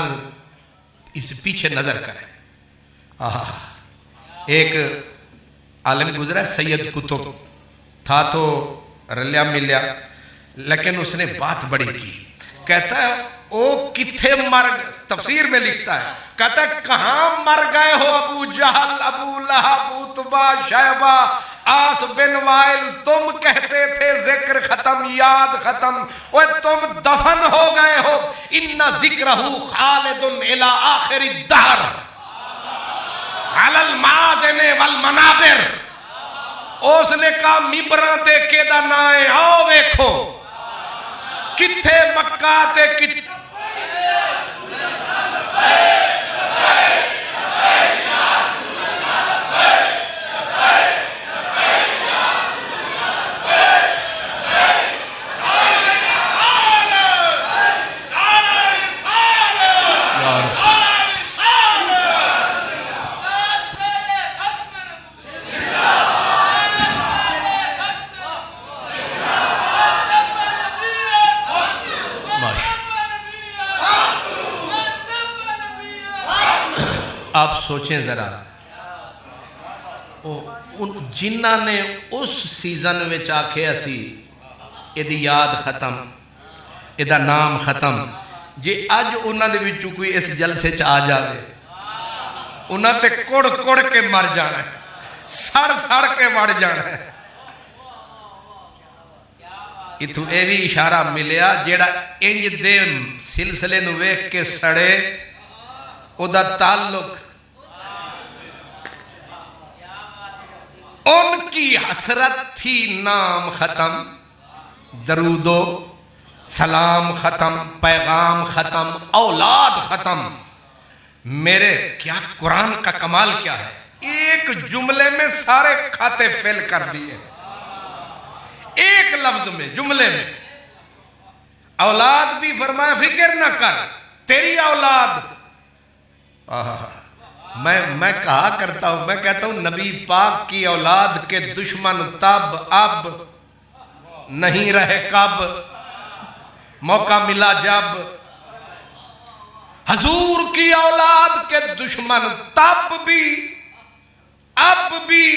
اس پیچھے نظر کریں ایک عالم گزرا سید قطب تھا تو رلیا ملیا لیکن اس نے بات بڑی کی کہتا ہے او کتھے مر تفسیر میں لکھتا ہے کہتا ہے کہاں مر گئے ہو ابو جہل ابو لہب عتبہ شیبہ آس بن وائل تم کہتے تھے ذکر ختم یاد ختم اوہ تم دفن ہو گئے ہو ان ذکرہ خالد الى آخر الدہر علی المعادن والمنابر اس نے کہا ممبران تے کیدا نائے آؤ ویکھو کتھے مکہ تے کتھے آپ سوچیں ذرا جنہ نے اس سیزن وچ آکھے اسی ایدی یاد ختم ایدہ نام ختم جی اج انہاں دے وچوں کوئی اس جلسے چ آ جاوے انہاں تے کڑ کڑ کے مر جانا ہے سڑ سڑ کے مر جانا ہے اتھو اے بھی اشارہ ملیا جیڑا انج دے سلسلے نو ویکھ کے سڑے او دا تعلق ان کی حسرت تھی نام ختم درود و سلام ختم پیغام ختم اولاد ختم میرے کیا قرآن کا کمال کیا ہے ایک جملے میں سارے کھاتے فیل کر دیے ایک لفظ میں جملے میں اولاد بھی فرمایا فکر نہ کر تیری اولاد میں کہا کرتا ہوں میں کہتا ہوں نبی پاک کی اولاد کے دشمن تب اب نہیں رہے کب موقع ملا جب حضور کی اولاد کے دشمن تب بھی اب بھی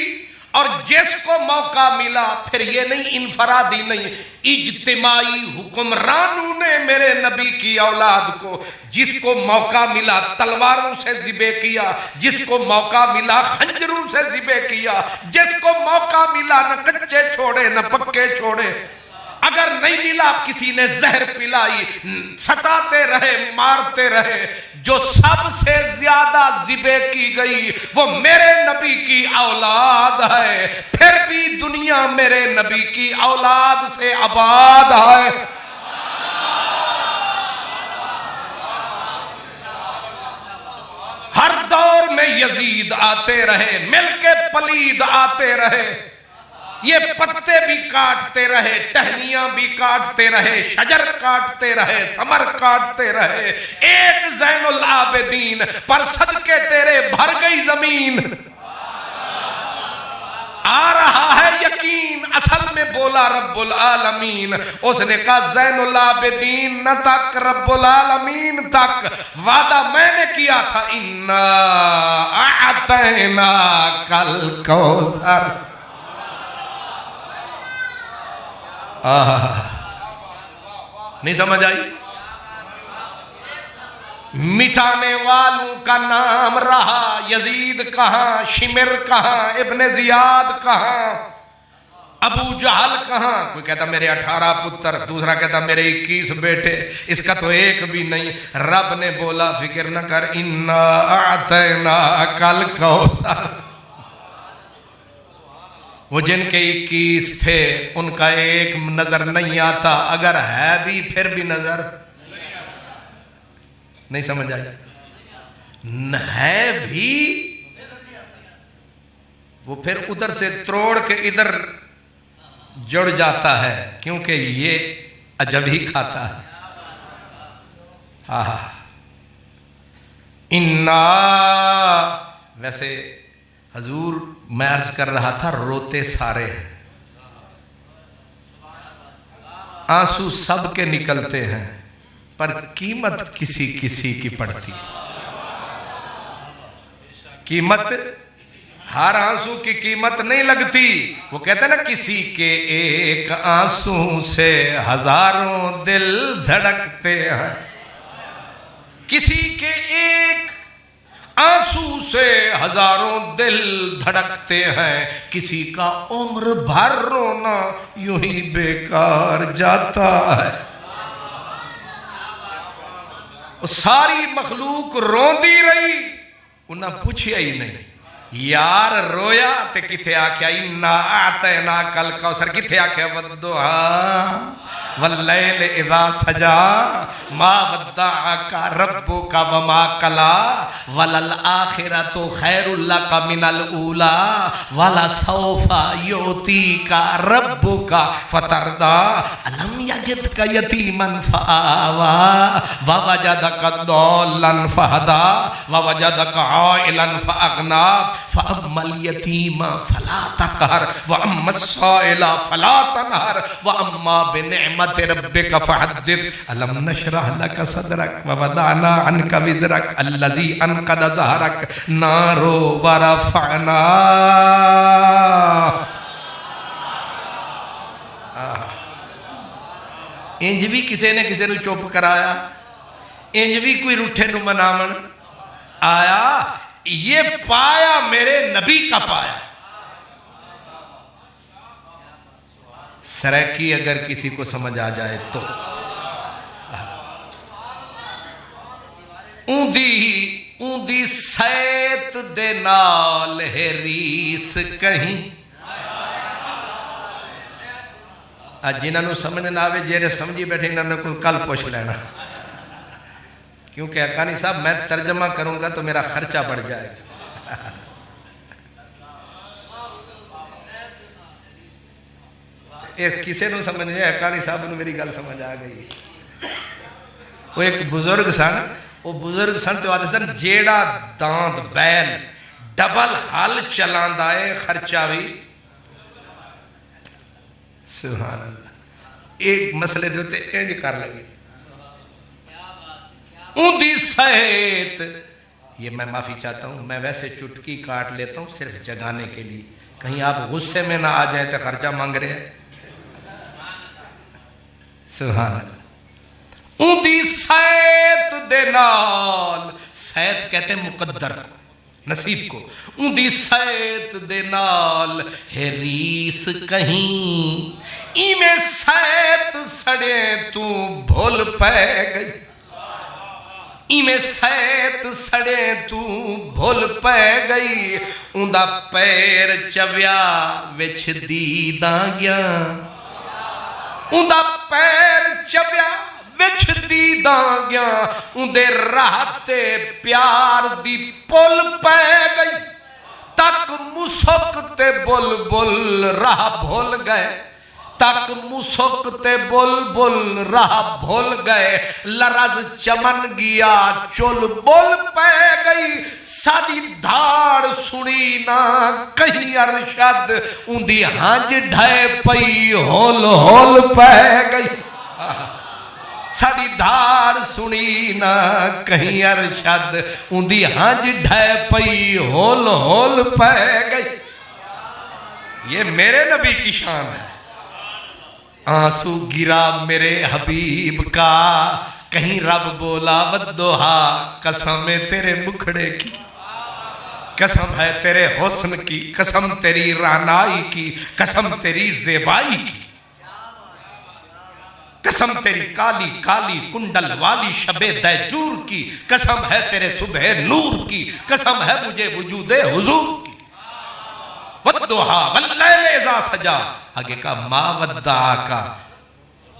اور جس کو موقع ملا پھر یہ نہیں انفرادی نہیں اجتماعی حکمرانوں نے میرے نبی کی اولاد کو جس کو موقع ملا تلواروں سے ذبح کیا جس کو موقع ملا خنجروں سے ذبح کیا جس کو موقع ملا نہ کچے چھوڑے نہ پکے چھوڑے اگر نہیں ملا کسی نے زہر پلائی ستاتے رہے مارتے رہے جو سب سے زیادہ ذبح کی گئی وہ میرے نبی کی اولاد ہے پھر بھی دنیا میرے نبی کی اولاد سے آباد ہے ہر دور میں یزید آتے رہے مل کے پلید آتے رہے یہ پتے بھی کاٹتے رہے ٹہنیاں بھی کاٹتے رہے شجر کاٹتے رہے ثمر کاٹتے رہے ایک زین العابدین پر صدقے تیرے بھر گئی زمین آ رہا ہے یقین اصل میں بولا رب العالمین اس نے کہا زین العابدین نہ تک رب العالمین تک وعدہ میں نے کیا تھا اِنَّا أَعْطَيْنَاكَ الْكَوْثَرَ نہیں سمجھ آئی مٹانے والوں کا نام رہا یزید کہاں شمر کہاں ابن زیاد کہاں ابو جہل کہاں کوئی کہتا میرے 18 پتر دوسرا کہتا میرے 21 بیٹے اس کا تو ایک بھی نہیں رب نے بولا فکر نہ کر اِنَّا أَعْطَيْنَاكَ الْكَوْثَرَ وہ جن کے 21 تھے ان کا ایک نظر نہیں آتا اگر ہے بھی پھر بھی نظر نہیں سمجھ آئی ہے بھی وہ پھر ادھر سے تروڑ کے ادھر جڑ جاتا ہے کیونکہ یہ عجب ہی کھاتا ہے. ویسے حضور میں عرض کر رہا تھا روتے سارے ہیں، آنسو سب کے نکلتے ہیں، پر قیمت کسی کسی کی پڑتی ہے. قیمت ہر آنسو کی قیمت نہیں لگتی. وہ کہتے ہیں نا کسی کے ایک آنسو سے ہزاروں دل دھڑکتے ہیں. کسی کے ایک آنسو سے ہزاروں دل دھڑکتے ہیں. کسی کا عمر بھر رونا یوں ہی بیکار جاتا ہے. ساری مخلوق روندی رہی، انہاں پوچھیا ہی نہیں یار رویا تے کتھے آکھیا اِنَّا أَعْطَيْنَاكَ الْكَوْثَرَ، کتھے آکھیا وَالضُّحَىٰ وَاللَّيْلِ إِذَا سَجَىٰ مَا وَدَّعَكَ رَبُّكَ وَمَا قَلَىٰ وَلَلْآخِرَةُ خَيْرٌ لَكَ مِنَ الْأُولَىٰ وَلَسَوْفَ يُعْطِيكَ رَبُّكَ فَتَرْضَىٰ أَلَمْ يَجِدْكَ يَتِيمًا فَآوَىٰ وَوَجَدَكَ ضَالًّا فَهَدَىٰ وَوَجَدَكَ عَائِلًا فَأَغْنَىٰ فَأَمَّا الْيَتِيمَ فَلَا تَقْهَرْ وَأَمَّا السَّائِلَ فَلَا تَنْهَرْ وَأَمَّا بِنِعْمَتِ رَبِّكَ فَحَدِّثْ أَلَمْ نَشْرَحْ لَكَ صَدْرَكَ وَوَضَعْنَا عَنْكَ وِزْرَكَ الَّذِي أَنْقَضَ ظَهْرَكَ نَارٌ وَرَفَعْنَا. انج بھی کسی نے کسی نے چپ کرایا، انج بھی کوئی روٹھے نو منامن آیا. یہ پایا میرے نبی کا پایا. سریکی اگر کسی کو سمجھ آ جائے تو اوندی سیت دے نال ہے ریس کہیں. جنہاں نو سمجھ نہ آوے جیرے سمجھی بیٹھے انہاں نے کوئی کل پوچھ لینا، کیونکہ حقانی صاحب میں ترجمہ کروں گا تو میرا خرچہ بڑھ جائے گا. ایک کسے نو سمجھ جائے حقانی صاحب نے میری گل سمجھ آ گئی. وہ ایک بزرگ سن، وہ بزرگ سن تو آتے سن جیڑا داند بیل ڈبل حل چلان دائے خرچہ بھی. سبحان اللہ. ایک مسئلے دیتے انج کر لگی اوندی سہیت. یہ میں معافی چاہتا ہوں، میں ویسے چٹکی کاٹ لیتا ہوں صرف جگانے کے لیے، کہیں آپ غصے میں نہ آ جائیں تو خرچہ مانگ رہے ہیں. سبحان اللہ. اوندی سہیت دے نال، سہیت کہتے ہیں مقدر کو، نصیب کو. اوندی سہیت دے نال ہے ریس کہیں، ایمیں سہیت سڑے تو بھول پہ گئی. ایمیں سیت سڑے تو بھول پہ گئی. اندہ پیر چویا وچ دیداں گیا، اندہ پیر چویا وچ دیداں گیا. اندے راہتے پیار دی پل پہ گئی. تک مسکتے بل بل راہ بھول گئے، تک مسکتے بل بل راہ بھول گئے. لرز چمن گیا چل بول پہ گئی. ساری دھاڑ سنی نہ کہیں ارشد، اندی ہنج ڈھائے پئی ہول ہول پہ گئی. ساری دھاڑ سنی نہ کہیں ارشد، اندی ہنج ڈھائے پئی ہول ہول پہ گئی. یہ میرے نبی کی شان ہے. آنسو گرا میرے حبیب کا، کہیں رب بولا والضحیٰ، قسم ہے تیرے مکھڑے کی، قسم ہے تیرے حسن کی، قسم تیری رعنائی کی، قسم تیری زیبائی کی، قسم تیری کالی کالی کنڈل والی شب دیجور کی، قسم ہے تیرے صبح نور کی، قسم ہے مجھے وجود حضور کی. والضحیٰ واللیل اذا سجا، آگے کا ما ودعاکا،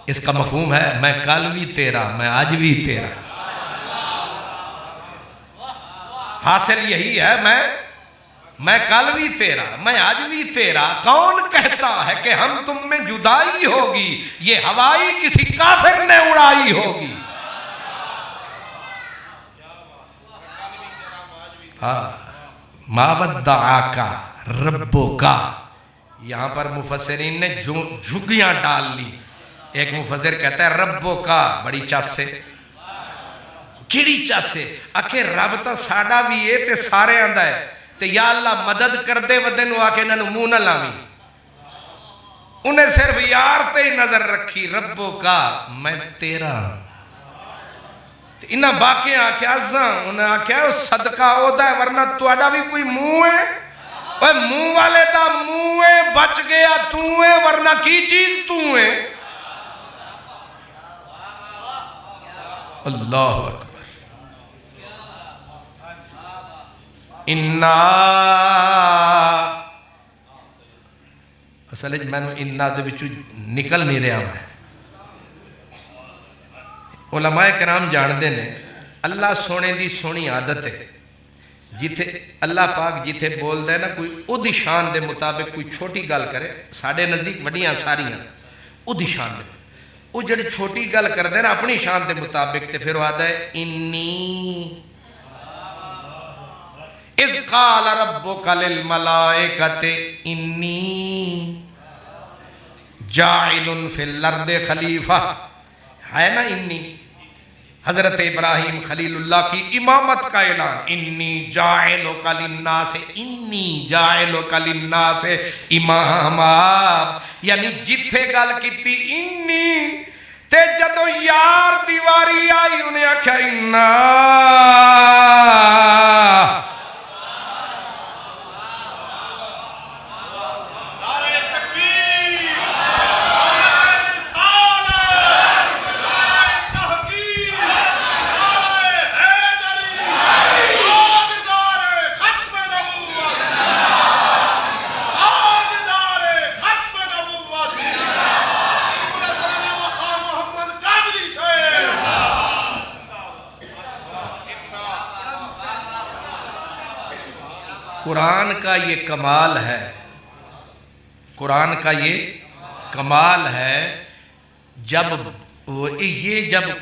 اس کا مفہوم ہے میں کل بھی تیرا، میں آج بھی تیرا. حاصل یہی ہے میں میں کل بھی تیرا، میں آج بھی تیرا، کون کہتا ہے کہ ہم تم میں جدائی ہوگی، یہ ہوائی کسی کافر نے اڑائی ہوگی۔ ما ودعاک ربک، یہاں پر مفسرین نے جھگیاں ڈال لی۔ ایک مفسر کہتا ہے ربو کا بڑی چاسے، کیڑی چاسے؟ آکھے رب تا ساڑا بھی ہے تے سارے آندہ ہے، تے یا اللہ مدد کر دے ودے نو آکھے انہوں منہ نہ لاویں، انہیں صرف یار تے ہی نظر رکھی، ربو کا میں تیرا۔ انہاں باقی آکھے ازاں، انہیں آکھے صدقہ ہوتا ہے ورنہ توڑا بھی کوئی منہ ہے، اوہ منہ والے دا منہ ہے، بچ گیا تو ہے ورنہ کی چیز تو ہے۔ اللہ اکبر۔ انہا اصل میں انہا دے بچو نکل نہیں رہا میں۔ علماء کرام جان دے نے اللہ سونے دی سونی عادت ہے، جیتھے اللہ پاک جیتھے بول دے نا کوئی او دی شان دے مطابق کوئی چھوٹی گل کرے، ساڑھے نزدیک بڑیاں ساریاں او دی شان دے، او جڑی چھوٹی گل کر دے نا اپنی شان دے مطابق، تے پھر وہ آدھا ہے انی اذ قال ربک للملائکۃ انی جاعل فی الارض خلیفہ، ہے نا انی حضرت ابراہیم خلیل اللہ کی امامت کا اعلان، انی جاعلک للناس، انی جاعلک للناس اماما، یعنی جتھے گل کیتی انی تے جدو یار دیواری آئی انہیں آکھا انا قرآن کا یہ کمال ہے، قرآن کا یہ کمال ہے، جب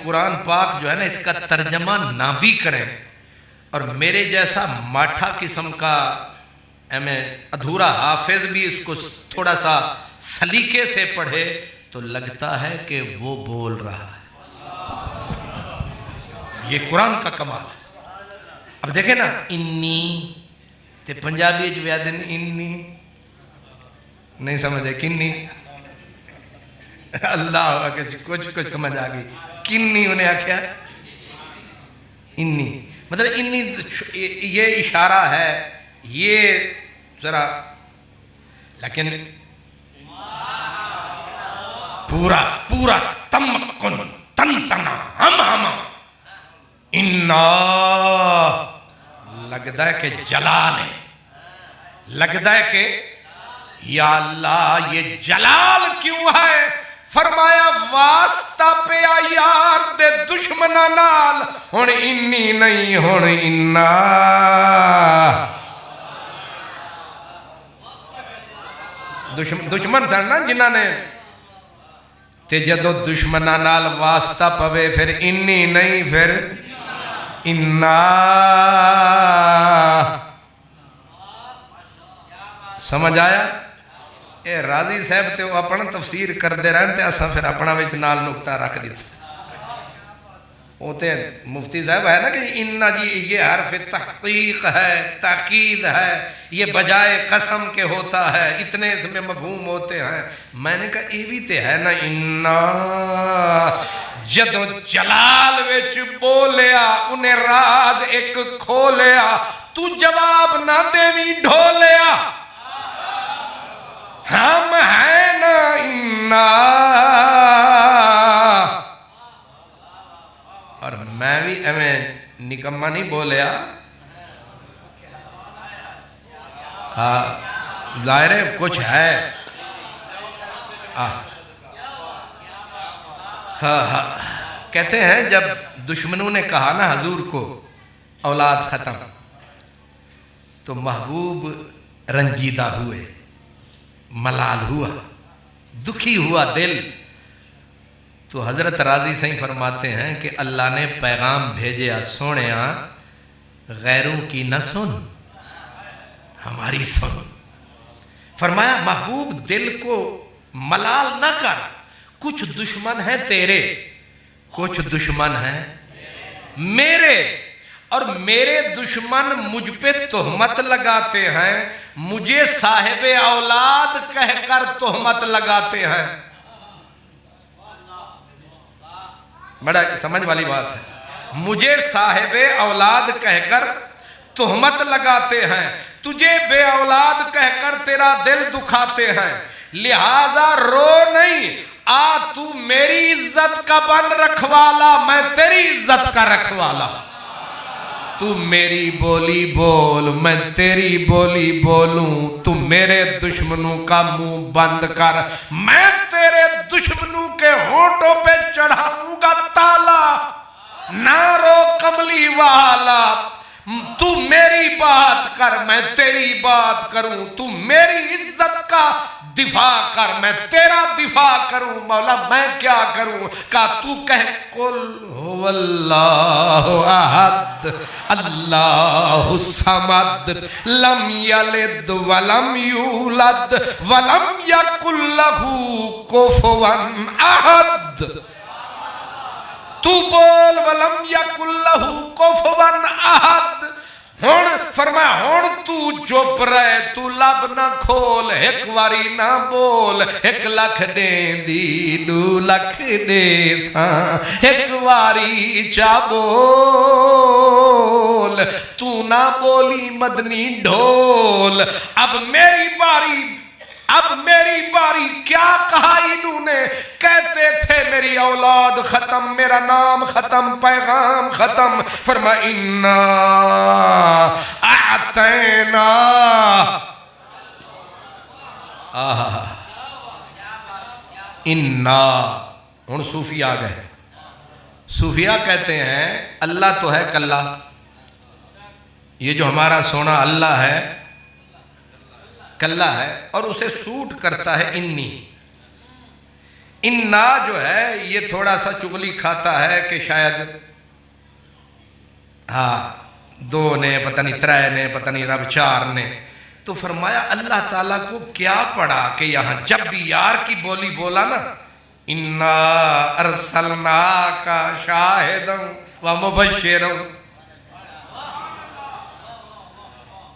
قرآن پاک جو ہے نا اس کا ترجمہ نہ بھی کریں اور میرے جیسا ماٹھا قسم کا ادھورا حافظ بھی اس کو تھوڑا سا سلیقے سے پڑھے تو لگتا ہے کہ وہ بول رہا ہے۔ یہ قرآن کا کمال ہے۔ اب دیکھیں نا انی تے پنجابی جو بیادن انی نہیں سمجھے کنی، اللہ کچھ سمجھ آگئی، کنی انہیں آکھیا انی، مطلب انی یہ اشارہ ہے، یہ ذرا لیکن پورا تمکن تنتنا ہم انا لگتا ہے کہ جلال ہے، لگتا ہے کہ یا اللہ یہ جلال کیوں ہے؟ فرمایا واسطہ پہ یار دے دشمنہ نال، ہون انی نہیں ہون انا، دشمن سن نا جنہاں نے، تے جدو دشمنہ نال واسطہ پوے پھر انی نہیں پھر انا، سمجھ آیا؟ اے راضی صاحب تے وہ اپنا تفسیر کر دے رہے ہیں تے اسا پھر اپنا وچ نال نقطہ رکھ دیتا، وہ تے مفتی صاحب ہے نا کہ انا جی یہ حرف تحقیق ہے، تاکید ہے، یہ بجائے قسم کے ہوتا ہے، اتنے اس میں مفہوم ہوتے ہیں۔ میں نے کہا یہ بھی تے ہے نا انا، جدو جلال وچ بولیا انہیں راز ایک کھولیا، تو جواب نہ دیویں ڈھولیا، ہم ہیں نا انا، اور میں بھی ہمیں نکمہ نہیں بولیا، ظاہر ہے کچھ ہے، کہتے ہیں جب دشمنوں نے کہا نا حضور کو اولاد ختم، تو محبوب رنجیدہ ہوئے، ملال ہوا، دکھی ہوا دل. تو حضرت راضی صحیح فرماتے ہیں کہ اللہ نے پیغام بھیجیا، سونیا غیروں کی نہ سن، ہماری سن. فرمایا محبوب دل کو ملال نہ کر، کچھ دشمن ہیں تیرے، کچھ دشمن ہیں میرے، اور میرے دشمن مجھ پہ تہمت لگاتے ہیں، مجھے صاحب اولاد کہہ کر تہمت لگاتے ہیں. بڑا سمجھ والی بات ہے. مجھے صاحب اولاد کہہ کر تہمت لگاتے ہیں، تجھے بے اولاد کہہ کر تیرا دل دکھاتے ہیں، لہذا رو نہیں، آ تو میری عزت کا بن رکھوالا، میں تیری عزت کا رکھوالا. تو میری بولی بول، میں تیری بولی بولوں. تو میرے دشمنوں کا منہ بند کر، میں تیرے دشمنوں کے ہونٹوں پہ چڑھاؤں گا تالا. نہ رو کملی والا، تو میری بات کر، میں تیری بات کروں. تو میری عزت کا دفاع کر، میں تیرا دفاع کروں. مولا میں کیا کروں؟ کہا تو کہہ قل هو اللہ احد اللہ الصمد لم یلد ولم یولد ولم یکن لہ کفوا احد. تو بول ولم یکن لہ کفوا احد. ہون فرمایا ہون تو چپ رہے، تو لب نہ کھول، ایک واری نہ بول، 1 لاکھ دیں دی 2 لاکھ دے ساں، ایک واری چا بول. تو نہ بولی مدنی ڈھول. اب میری باری، اب میری باری. کیا کہا انہوں نے؟ کہتے تھے میری اولاد ختم، میرا نام ختم، پیغام ختم. فرما انا اعطینا. انا. ہن صوفی آ گئے. صوفیہ کہتے ہیں اللہ تو ہے کلہ، یہ جو ہمارا سونا اللہ ہے کلہ ہے، اور اسے سوٹ کرتا ہے انی. انا جو ہے یہ تھوڑا سا چغلی کھاتا ہے کہ شاید ہاں 2 نے پتہ نہیں 3 نے پتہ نہیں رب 4 نے. تو فرمایا اللہ تعالیٰ کو کیا پڑا کہ یہاں جب بھی یار کی بولی بولا نا، انا ارسلناک شاہدا و مبشرا،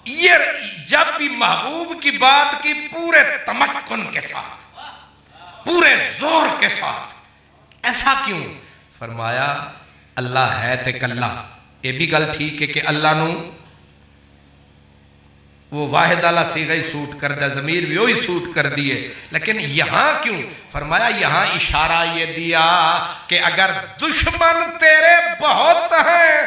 یہ جب بھی محبوب کی بات کی پورے تمکن کے ساتھ، پورے زور کے ساتھ. ایسا کیوں؟ فرمایا اللہ ہے تے کلہ. یہ بھی گل ٹھیک ہے کہ اللہ نو وہ واحد اعلیٰ صیغہ سوٹ کر دے، ضمیر بھی وہی سوٹ کر دیے، لیکن یہاں کیوں؟ فرمایا یہاں اشارہ یہ دیا کہ اگر دشمن تیرے بہت ہیں،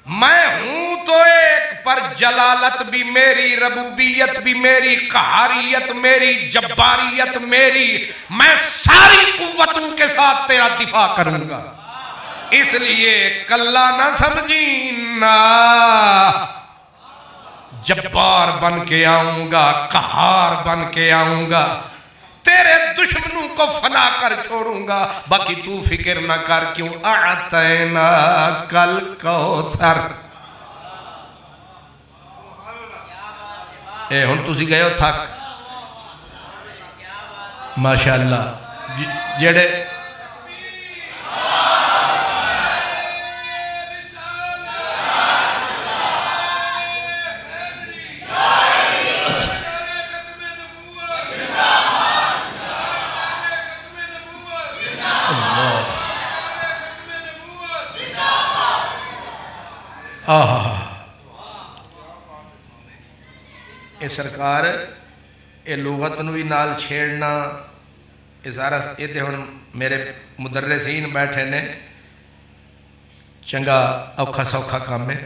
میں ہوں تو ایک، پر جلالت بھی میری، ربوبیت بھی میری، قہاریت میری، جباریت میری. میں ساری قوتوں کے ساتھ تیرا دفاع کروں گا. اس لیے کلہ نہ سمجھینا، جبار بن کے آؤں گا، قہار بن کے آؤں گا، تیرے دشمنوں کو فنا کر چھوڑوں گا. باقی تو فکر نہ کر. کیوں؟ اعطینا کل کوثر. اے ہن تسی گئے ہو تھک، ماشاءاللہ. جڑے اے سرکار اے لغت نو بھی نال چھیڑنا، اے سارا یہ تے ہن میرے مدرسین بیٹھے نے، چنگا اوکھا سوکھا کام ہے.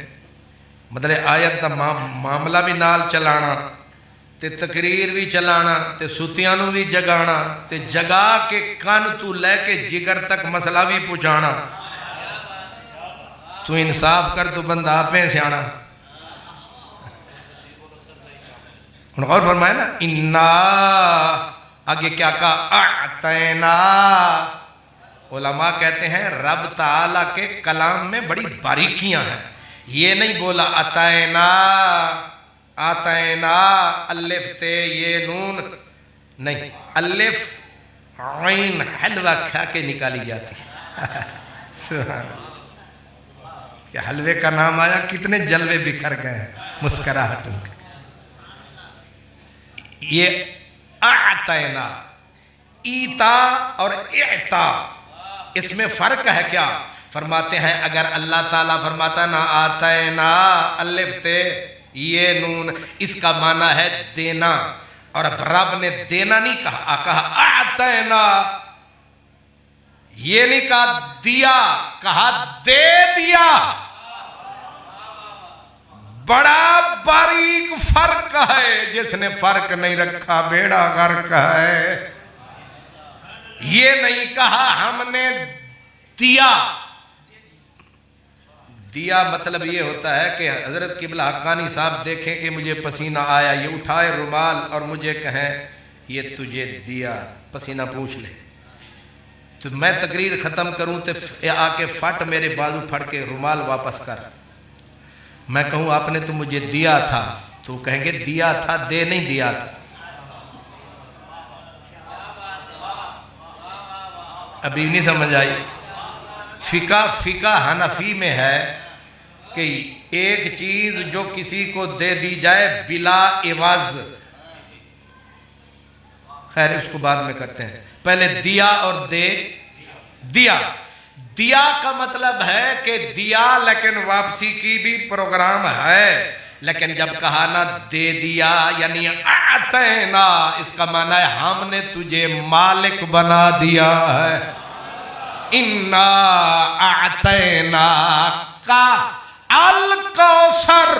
مطلب آیت دا معاملہ بھی نال چلانا، تے تقریر بھی چلانا، تے ستیاں نو بھی جگانا، تے جگا کے کان تو لے کے جگر تک مسئلہ بھی پہنچانا. تو انصاف کر، تو بندہ آپ میں سیانا. غور فرمائے نا، انا آگے کیا کہا، اعطینا. علماء کہتے ہیں رب تعالیٰ کے کلام میں بڑی باریکیاں ہیں. یہ نہیں بولا عطینا آتینا الف تے یہ نون نہیں، الف عین حلوہ کھا کے نکالی جاتی ہے. سبحان اللہ، کہ حلوے کا نام آیا کتنے جلوے بکھر گئے ہیں مسکراہٹ ان کے. یہ اعطینا، ایتا اور اعطا اس میں فرق ہے کیا؟ فرماتے ہیں اگر اللہ تعالیٰ فرماتا نا آتینا الف تے یہ نون، اس کا معنی ہے دینا، اور اب رب نے دینا نہیں کہا، کہا اعطینا. یہ نہیں کہا دیا، کہا دے دیا. بڑا باریک فرق ہے، جس نے فرق نہیں رکھا بیڑا غرق ہے. یہ نہیں کہا ہم نے دیا. دیا مطلب یہ ہوتا ہے کہ حضرت قبلہ حقانی صاحب دیکھیں کہ مجھے پسینہ آیا، یہ اٹھائے رومال اور مجھے کہیں یہ تجھے دیا، پسینہ پوچھ لے. تو میں تقریر ختم کروں تو آ کے فٹ میرے بازو پھڑ کے رومال واپس کر. میں کہوں آپ نے تو مجھے دیا تھا، تو کہیں گے دیا تھا، دے نہیں دیا تھا. ابھی نہیں سمجھ آئی. فقہ حنفی میں ہے کہ ایک چیز جو کسی کو دے دی جائے بلا عوض، خیر اس کو بعد میں کرتے ہیں، پہلے دیا اور دے. دیا دیا کا مطلب ہے کہ دیا لیکن واپسی کی بھی پروگرام ہے، لیکن جب کہا نا دے دیا یعنی اعطینا، اس کا معنی ہے ہم نے تجھے مالک بنا دیا ہے. انا اعطینا کا الکوثر،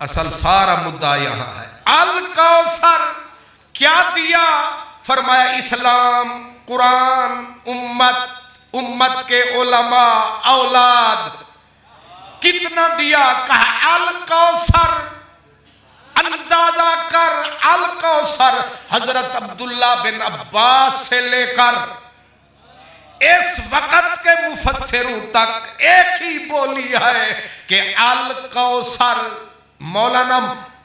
اصل سارا مدعا یہاں ہے. الکوثر کیا دیا؟ فرمایا اسلام، قرآن، امت کے علماء، اولاد. کتنا دیا؟ کہا الکوثر. اندازہ کر الکوثر حضرت عبداللہ بن عباس سے لے کر اس وقت کے مفسروں تک ایک ہی بولی ہے کہ الکوثر. مولانا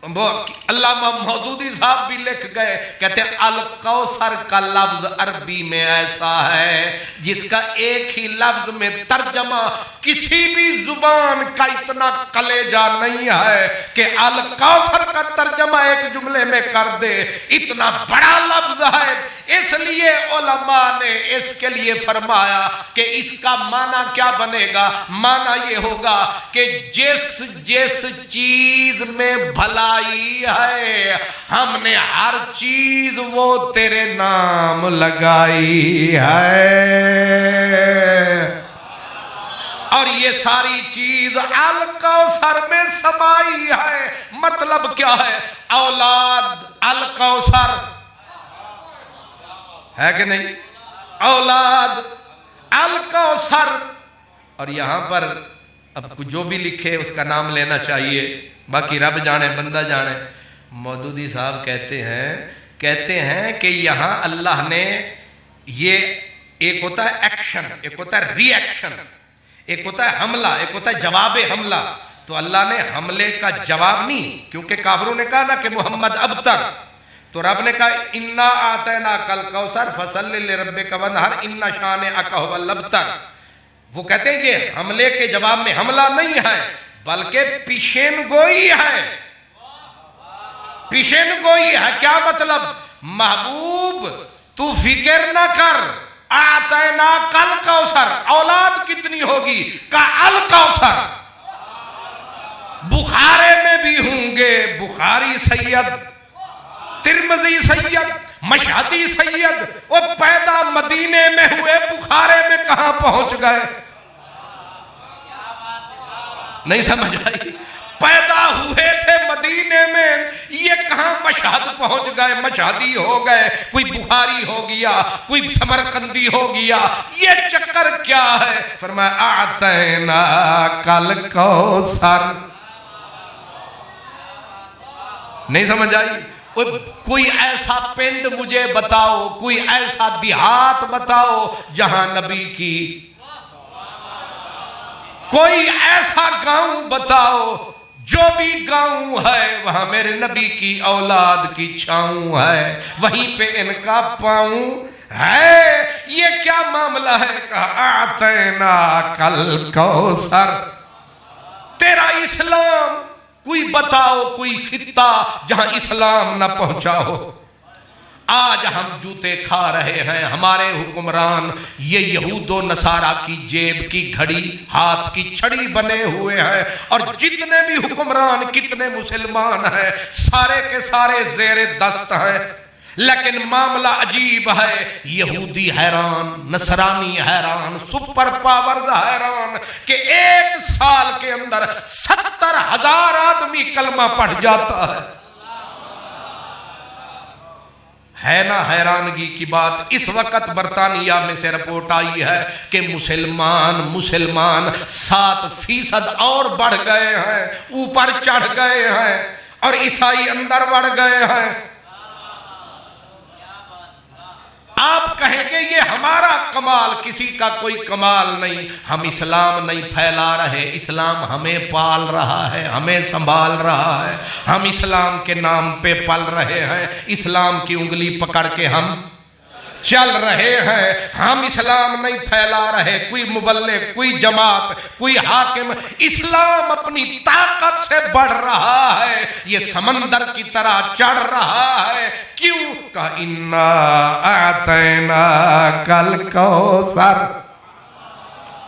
علامہ مودودی صاحب بھی لکھ گئے، کہتے ہیں الکوثر کا لفظ عربی میں ایسا ہے جس کا ایک ہی لفظ میں ترجمہ کسی بھی زبان کا اتنا کلیجہ نہیں ہے کہ الکوثر کا ترجمہ ایک جملے میں کر دے. اتنا بڑا لفظ ہے، اس لیے علماء نے اس کے لیے فرمایا کہ اس کا معنی کیا بنے گا؟ معنی یہ ہوگا کہ جس چیز میں بھلائی ہے ہم نے ہر چیز وہ تیرے نام لگائی ہے، اور یہ ساری چیز الکوثر میں سمائی ہے. مطلب کیا ہے؟ اولاد الکوثر ہے کہ نہیں؟ اولاد الکوثر. اور یہاں پر اب جو بھی لکھے اس کا نام لینا چاہیے، باقی رب جانے بندہ جانے. مودودی صاحب کہتے ہیں کہ یہاں اللہ نے یہ ایک ہوتا ہے ایکشن، ایک ہوتا ہے ری ایکشن، ایک ہوتا ہے حملہ، ایک ہوتا ہے جواب حملہ. تو اللہ نے حملے کا جواب نہیں، کیونکہ کافروں نے کہا نا کہ محمد ابتر، تو رب نے کہا انا آتینا کل کوثر فصلی لربک وانحر ان شانئک ھو الابتر. وہ کہتے ہیں یہ حملے کے جواب میں حملہ نہیں ہے بلکہ پیشین گوئی ہے. پیشین گوئی ہے کیا مطلب؟ محبوب تو فکر نہ کر، آتینا کل کوثر، اولاد کتنی ہوگی؟ کا الکوثر. بخارے میں بھی ہوں گے، بخاری سید، ترمذی سید، مشہدی سید. وہ پیدا مدینے میں ہوئے، بخارے میں کہاں پہنچ گئے؟ نہیں سمجھ آئی؟ پیدا ہوئے تھے مدینے میں، یہ کہاں مشہد پہنچ گئے؟ مشہدی ہو گئے، کوئی بخاری ہو گیا، کوئی سمرقندی ہو گیا. یہ چکر کیا ہے؟ فرمایا اعطینا کل کوثر. نہیں سمجھ آئی؟ کوئی ایسا پنڈ مجھے بتاؤ، کوئی ایسا دیہات بتاؤ جہاں نبی کی، کوئی ایسا گاؤں بتاؤ، جو بھی گاؤں ہے وہاں میرے نبی کی اولاد کی چھاؤں ہے، وہیں پہ ان کا پاؤں ہے۔ یہ کیا معاملہ ہے؟ کہا اعطینا کل کوثر۔ تیرا اسلام کوئی بتاؤ، کوئی خطہ جہاں اسلام نہ پہنچا ہو۔ آج ہم جوتے کھا رہے ہیں، ہمارے حکمران یہ یہود و نصارہ کی جیب کی گھڑی، ہاتھ کی چھڑی بنے ہوئے ہیں، اور جتنے بھی حکمران کتنے مسلمان ہیں سارے کے سارے زیر دست ہیں۔ لیکن معاملہ عجیب ہے، یہودی حیران، نصرانی حیران، سپر پاورز حیران کہ 1 سال کے اندر 70,000 آدمی کلمہ پڑھ جاتا ہے نا حیرانگی کی بات۔ اس وقت برطانیہ میں سے رپورٹ آئی ہے کہ مسلمان 7% اور بڑھ گئے ہیں، اوپر چڑھ گئے ہیں، اور عیسائی اندر بڑھ گئے ہیں۔ آپ کہیں گے یہ ہمارا کمال، کسی کا کوئی کمال نہیں۔ ہم اسلام نہیں پھیلا رہے، اسلام ہمیں پال رہا ہے، ہمیں سنبھال رہا ہے۔ ہم اسلام کے نام پہ پل رہے ہیں، اسلام کی انگلی پکڑ کے ہم چل رہے ہیں۔ ہم اسلام نہیں پھیلا رہے، کوئی مبلغ، کوئی جماعت، کوئی حاکم، اسلام اپنی طاقت سے بڑھ رہا ہے، یہ سمندر کی طرح چڑھ رہا ہے۔ کیوں؟ کہ انا اعطینا کل کوثر۔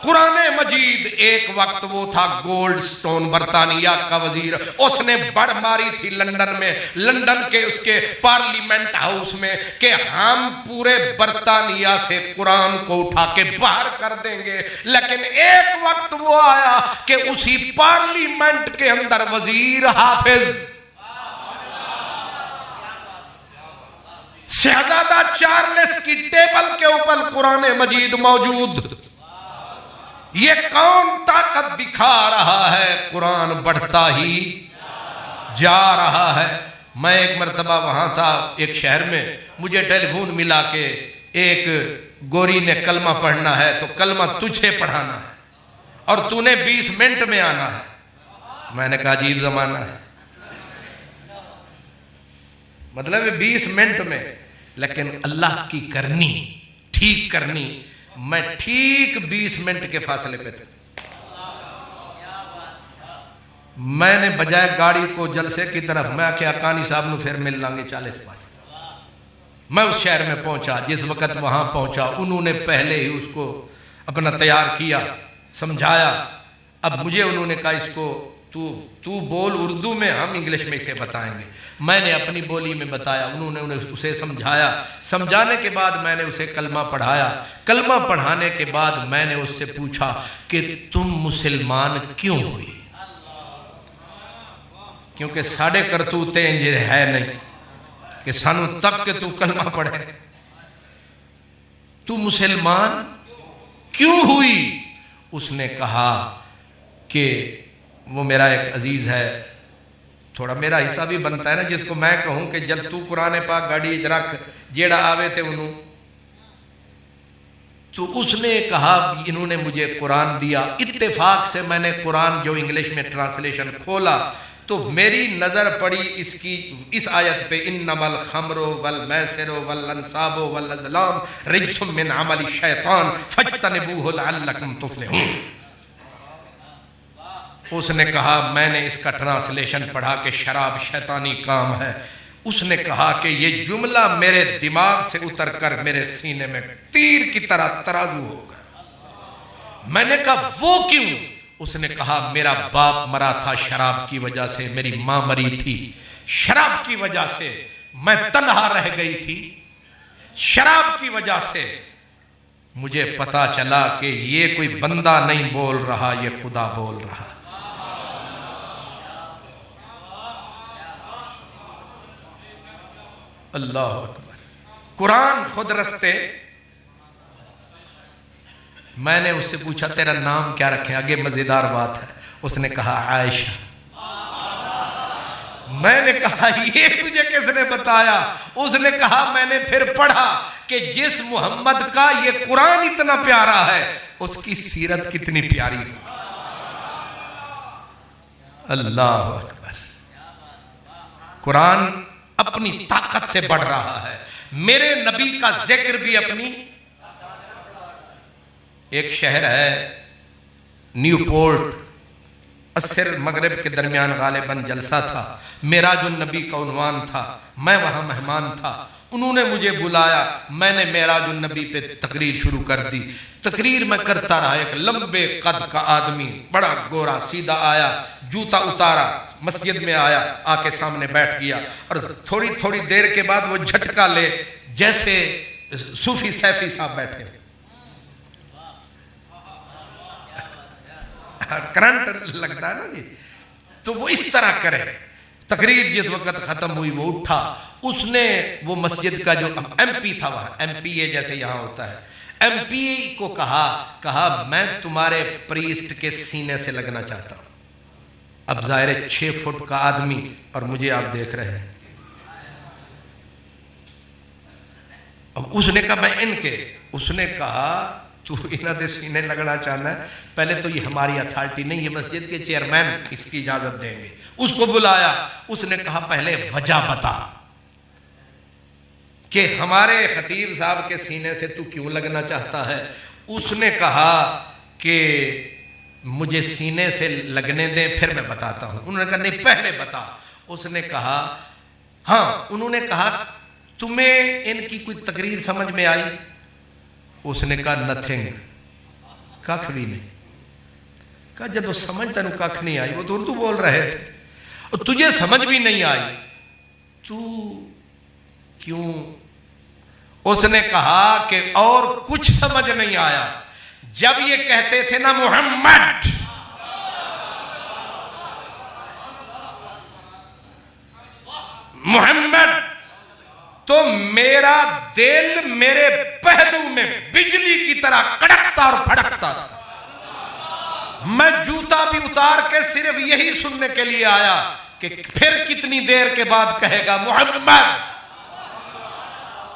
قرآن مجید ایک وقت وہ تھا گولڈ سٹون، برطانیہ کا وزیر، اس نے بڑھ ماری تھی لندن میں، لندن کے اس کے پارلیمنٹ ہاؤس میں، کہ ہم پورے برطانیہ سے قرآن کو اٹھا کے باہر کر دیں گے۔ لیکن ایک وقت وہ آیا کہ اسی پارلیمنٹ کے اندر وزیر حافظ شہزادہ چارلس کی ٹیبل کے اوپر قرآن مجید موجود۔ یہ کون طاقت دکھا رہا ہے؟ قرآن بڑھتا ہی جا رہا ہے۔ میں ایک مرتبہ وہاں تھا ایک شہر میں، مجھے ٹیلی فون ملا کہ ایک گوری نے کلمہ پڑھنا ہے تو کلمہ تجھے پڑھانا ہے اور تو نے 20 منٹ میں آنا ہے۔ میں نے کہا عجیب زمانہ ہے، مطلب 20 منٹ میں، لیکن اللہ کی کرنی، ٹھیک کرنی، میں ٹھیک 20 منٹ کے فاصلے پہ تھا۔ میں نے بجائے گاڑی کو جلسے کی طرف، میں کہ اکانی صاحب نو پھر مل لانگے 40 پاس، میں اس شہر میں پہنچا۔ جس وقت وہاں پہنچا انہوں نے پہلے ہی اس کو اپنا تیار کیا، سمجھایا۔ اب مجھے انہوں نے کہا اس کو تو بول اردو میں، ہم انگلش میں اسے بتائیں گے۔ میں نے اپنی بولی میں بتایا، انہوں نے اسے سمجھایا۔ سمجھانے کے بعد میں نے اسے کلمہ پڑھایا۔ کلمہ پڑھانے کے بعد میں نے اس سے پوچھا کہ تم مسلمان کیوں ہوئی؟ کیونکہ ساڑھے کرتوتے یہ ہے نہیں کہ سانو تک کہ تو کلمہ پڑھے۔ تو مسلمان کیوں ہوئی؟ اس نے کہا کہ وہ میرا ایک عزیز ہے، تھوڑا میرا حصہ بھی بنتا ہے نا، جس کو میں کہوں کہ جب تو قرآن پاک گاڑی رکھ جیڑا آوے تھے انہوں، تو اس نے کہا انہوں نے مجھے قرآن دیا۔ اتفاق سے میں نے قرآن جو انگلش میں ٹرانسلیشن کھولا تو میری نظر پڑی اس آیت پہ، انما الخمر والمیسر والانصاب والازلام رجس من عمل الشیطان فاجتنبوہ لعلکم تفلحون۔ اس نے کہا میں نے اس کا ٹرانسلیشن پڑھا کہ شراب شیطانی کام ہے۔ اس نے کہا کہ یہ جملہ میرے دماغ سے اتر کر میرے سینے میں تیر کی طرح ترازو ہوگا۔ میں نے کہا وہ کیوں؟ اس نے کہا میرا باپ مرا تھا شراب کی وجہ سے، میری ماں مری تھی شراب کی وجہ سے، میں تنہا رہ گئی تھی شراب کی وجہ سے۔ مجھے پتا چلا کہ یہ کوئی بندہ نہیں بول رہا، یہ خدا بول رہا۔ اللہ اکبر۔ قرآن خود رستے۔ میں نے اس سے پوچھا تیرا نام کیا رکھیں؟ آگے مزیدار بات ہے۔ اس نے کہا عائشہ۔ میں نے کہا یہ تجھے کس نے بتایا؟ اس نے کہا میں نے پھر پڑھا کہ جس محمد کا یہ قرآن اتنا پیارا ہے اس کی سیرت کتنی پیاری ہے۔ اللہ اکبر۔ قرآن اپنی طاقت سے بڑھ رہا ہے، میرے نبی کا ذکر بھی اپنی۔ ایک شہر ہے نیو پورٹ، عصر مغرب کے درمیان غالباً جلسہ تھا، معراج النبی کا عنوان تھا، میں وہاں مہمان تھا، انہوں نے مجھے بلایا، میں نے معراج النبی پہ تقریر شروع کر دی۔ تقریر میں کرتا رہا، ایک لمبے قد کا آدمی بڑا گورا سیدھا آیا، جوتا اتارا، مسجد میں آیا، آ کے سامنے بیٹھ گیا، اور تھوڑی دیر کے بعد وہ جھٹکا لے جیسے صوفی سیفی صاحب بیٹھے، کرنٹ لگتا ہے نا جی، تو وہ اس طرح کرے۔ تقریر جس وقت ختم ہوئی وہ اٹھا، اس نے وہ مسجد کا جو ایم پی تھا وہاں، ایم پی اے جیسے یہاں ہوتا ہے، ایم پی اے کو کہا میں تمہارے پریسٹ کے سینے سے لگنا چاہتا ہوں۔ اب ظاہر 6 فٹ کا آدمی اور مجھے آپ دیکھ رہے ہیں، اب اس نے کہا میں ان کے، اس نے کہا تو انہاں دے سینے لگنا چاہنا ہے، پہلے تو یہ ہماری اتھارٹی نہیں، یہ مسجد کے چیئرمین اس کی اجازت دیں گے۔ اس کو بلایا، اس نے کہا پہلے وجہ بتا کہ ہمارے خطیب صاحب کے سینے سے تو کیوں لگنا چاہتا ہے؟ اس نے کہا کہ مجھے سینے سے لگنے دیں پھر میں بتاتا ہوں۔ انہوں نے کہا نہیں پہلے بتا۔ اس نے کہا ہاں، انہوں نے کہا تمہیں ان کی کوئی تقریر سمجھ میں آئی؟ اس نے کہا نتھنگ، ککھ بھی نہیں۔ کہا جب وہ سمجھتا نو ککھ نہیں آئی، وہ تو اردو بول رہے تھے، اور تجھے سمجھ بھی نہیں آئی تو کیوں؟ اس نے کہا کہ اور کچھ سمجھ نہیں آیا، جب یہ کہتے تھے نا محمد، محمد، تو میرا دل میرے پہلو میں بجلی کی طرح کڑکتا اور پھڑکتا تھا۔ میں جوتا بھی اتار کے صرف یہی سننے کے لیے آیا کہ پھر کتنی دیر کے بعد کہے گا محمد۔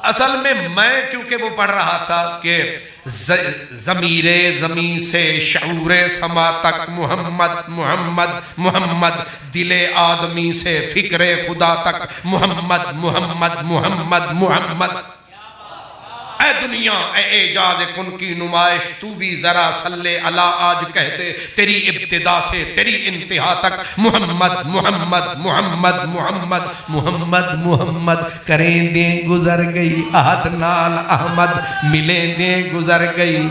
اصل میں کیونکہ وہ پڑھ رہا تھا کہ ضمیر زمین سے شعور سما تک محمد محمد محمد، دل آدمی سے فکر خدا تک محمد محمد محمد محمد۔ اے دنیا اے اعجاز کن کی نمائش، تو بھی ذرا صلی اللہ آج کہہ دے، تیری ابتدا سے تیری انتہا تک محمد محمد محمد محمد محمد محمد۔ کریں دیں گزر گئی عہد نال احمد، ملیں دیں گزر گئی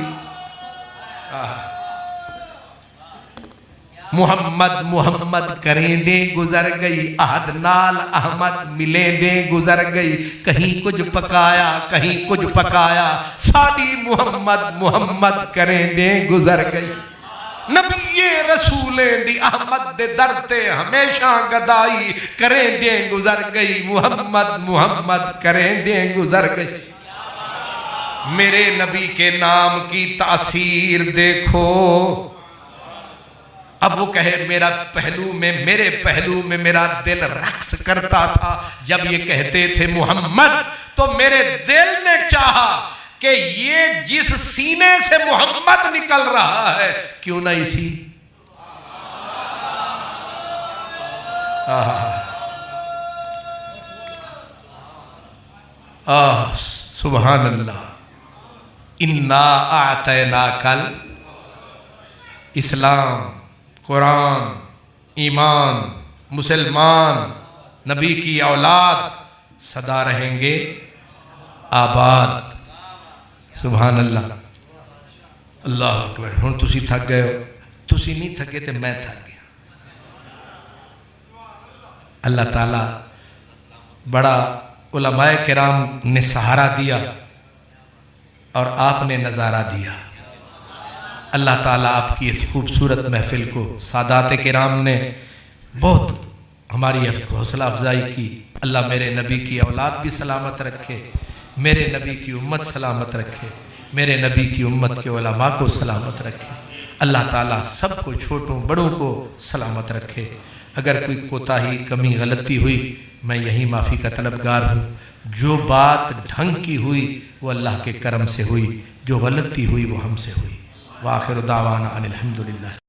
محمد محمد، کریں دیں گزر گئی عہد نال احمد، ملیں دیں گزر گئی، کہیں کچھ پکایا کہیں کچھ پکایا، ساڈی محمد محمد کریں دیں گزر گئی۔ نبی رسولیں دی احمد دے در تے ہمیشہ گدائی، کریں دیں گزر گئی محمد محمد کریں دیں گزر گئی۔ میرے نبی کے نام کی تاثیر دیکھو، اب وہ کہے میرے پہلو میں میرا دل رقص کرتا تھا جب یہ کہتے تھے محمد، تو میرے دل نے چاہا کہ یہ جس سینے سے محمد نکل رہا ہے کیوں نہ اسی سبحان اللہ۔ انا اعطیناک اسلام، قرآن، ایمان، مسلمان، نبی کی اولاد سدا رہیں گے آباد۔ سبحان اللہ، اللہ اکبر۔ ہن تسی تھک گئے ہو، تسی نہیں تھکے تے میں تھک گیا۔ اللہ تعالیٰ بڑا علماء کرام نے سہارا دیا اور آپ نے نظارہ دیا۔ اللہ تعالیٰ آپ کی اس خوبصورت محفل کو سادات کرام نے بہت ہماری حوصلہ افزائی کی۔ اللہ میرے نبی کی اولاد بھی سلامت رکھے، میرے نبی کی امت سلامت رکھے، میرے نبی کی امت کے علماء کو سلامت رکھے۔ اللہ تعالیٰ سب کو، چھوٹوں بڑوں کو سلامت رکھے۔ اگر کوئی کوتاہی کمی غلطی ہوئی میں یہی معافی کا طلبگار ہوں. جو بات ڈھنگ کی ہوئی وہ اللہ کے کرم سے ہوئی، جو غلطی ہوئی وہ ہم سے ہوئی. وآخر دعوانا ان الحمدللہ.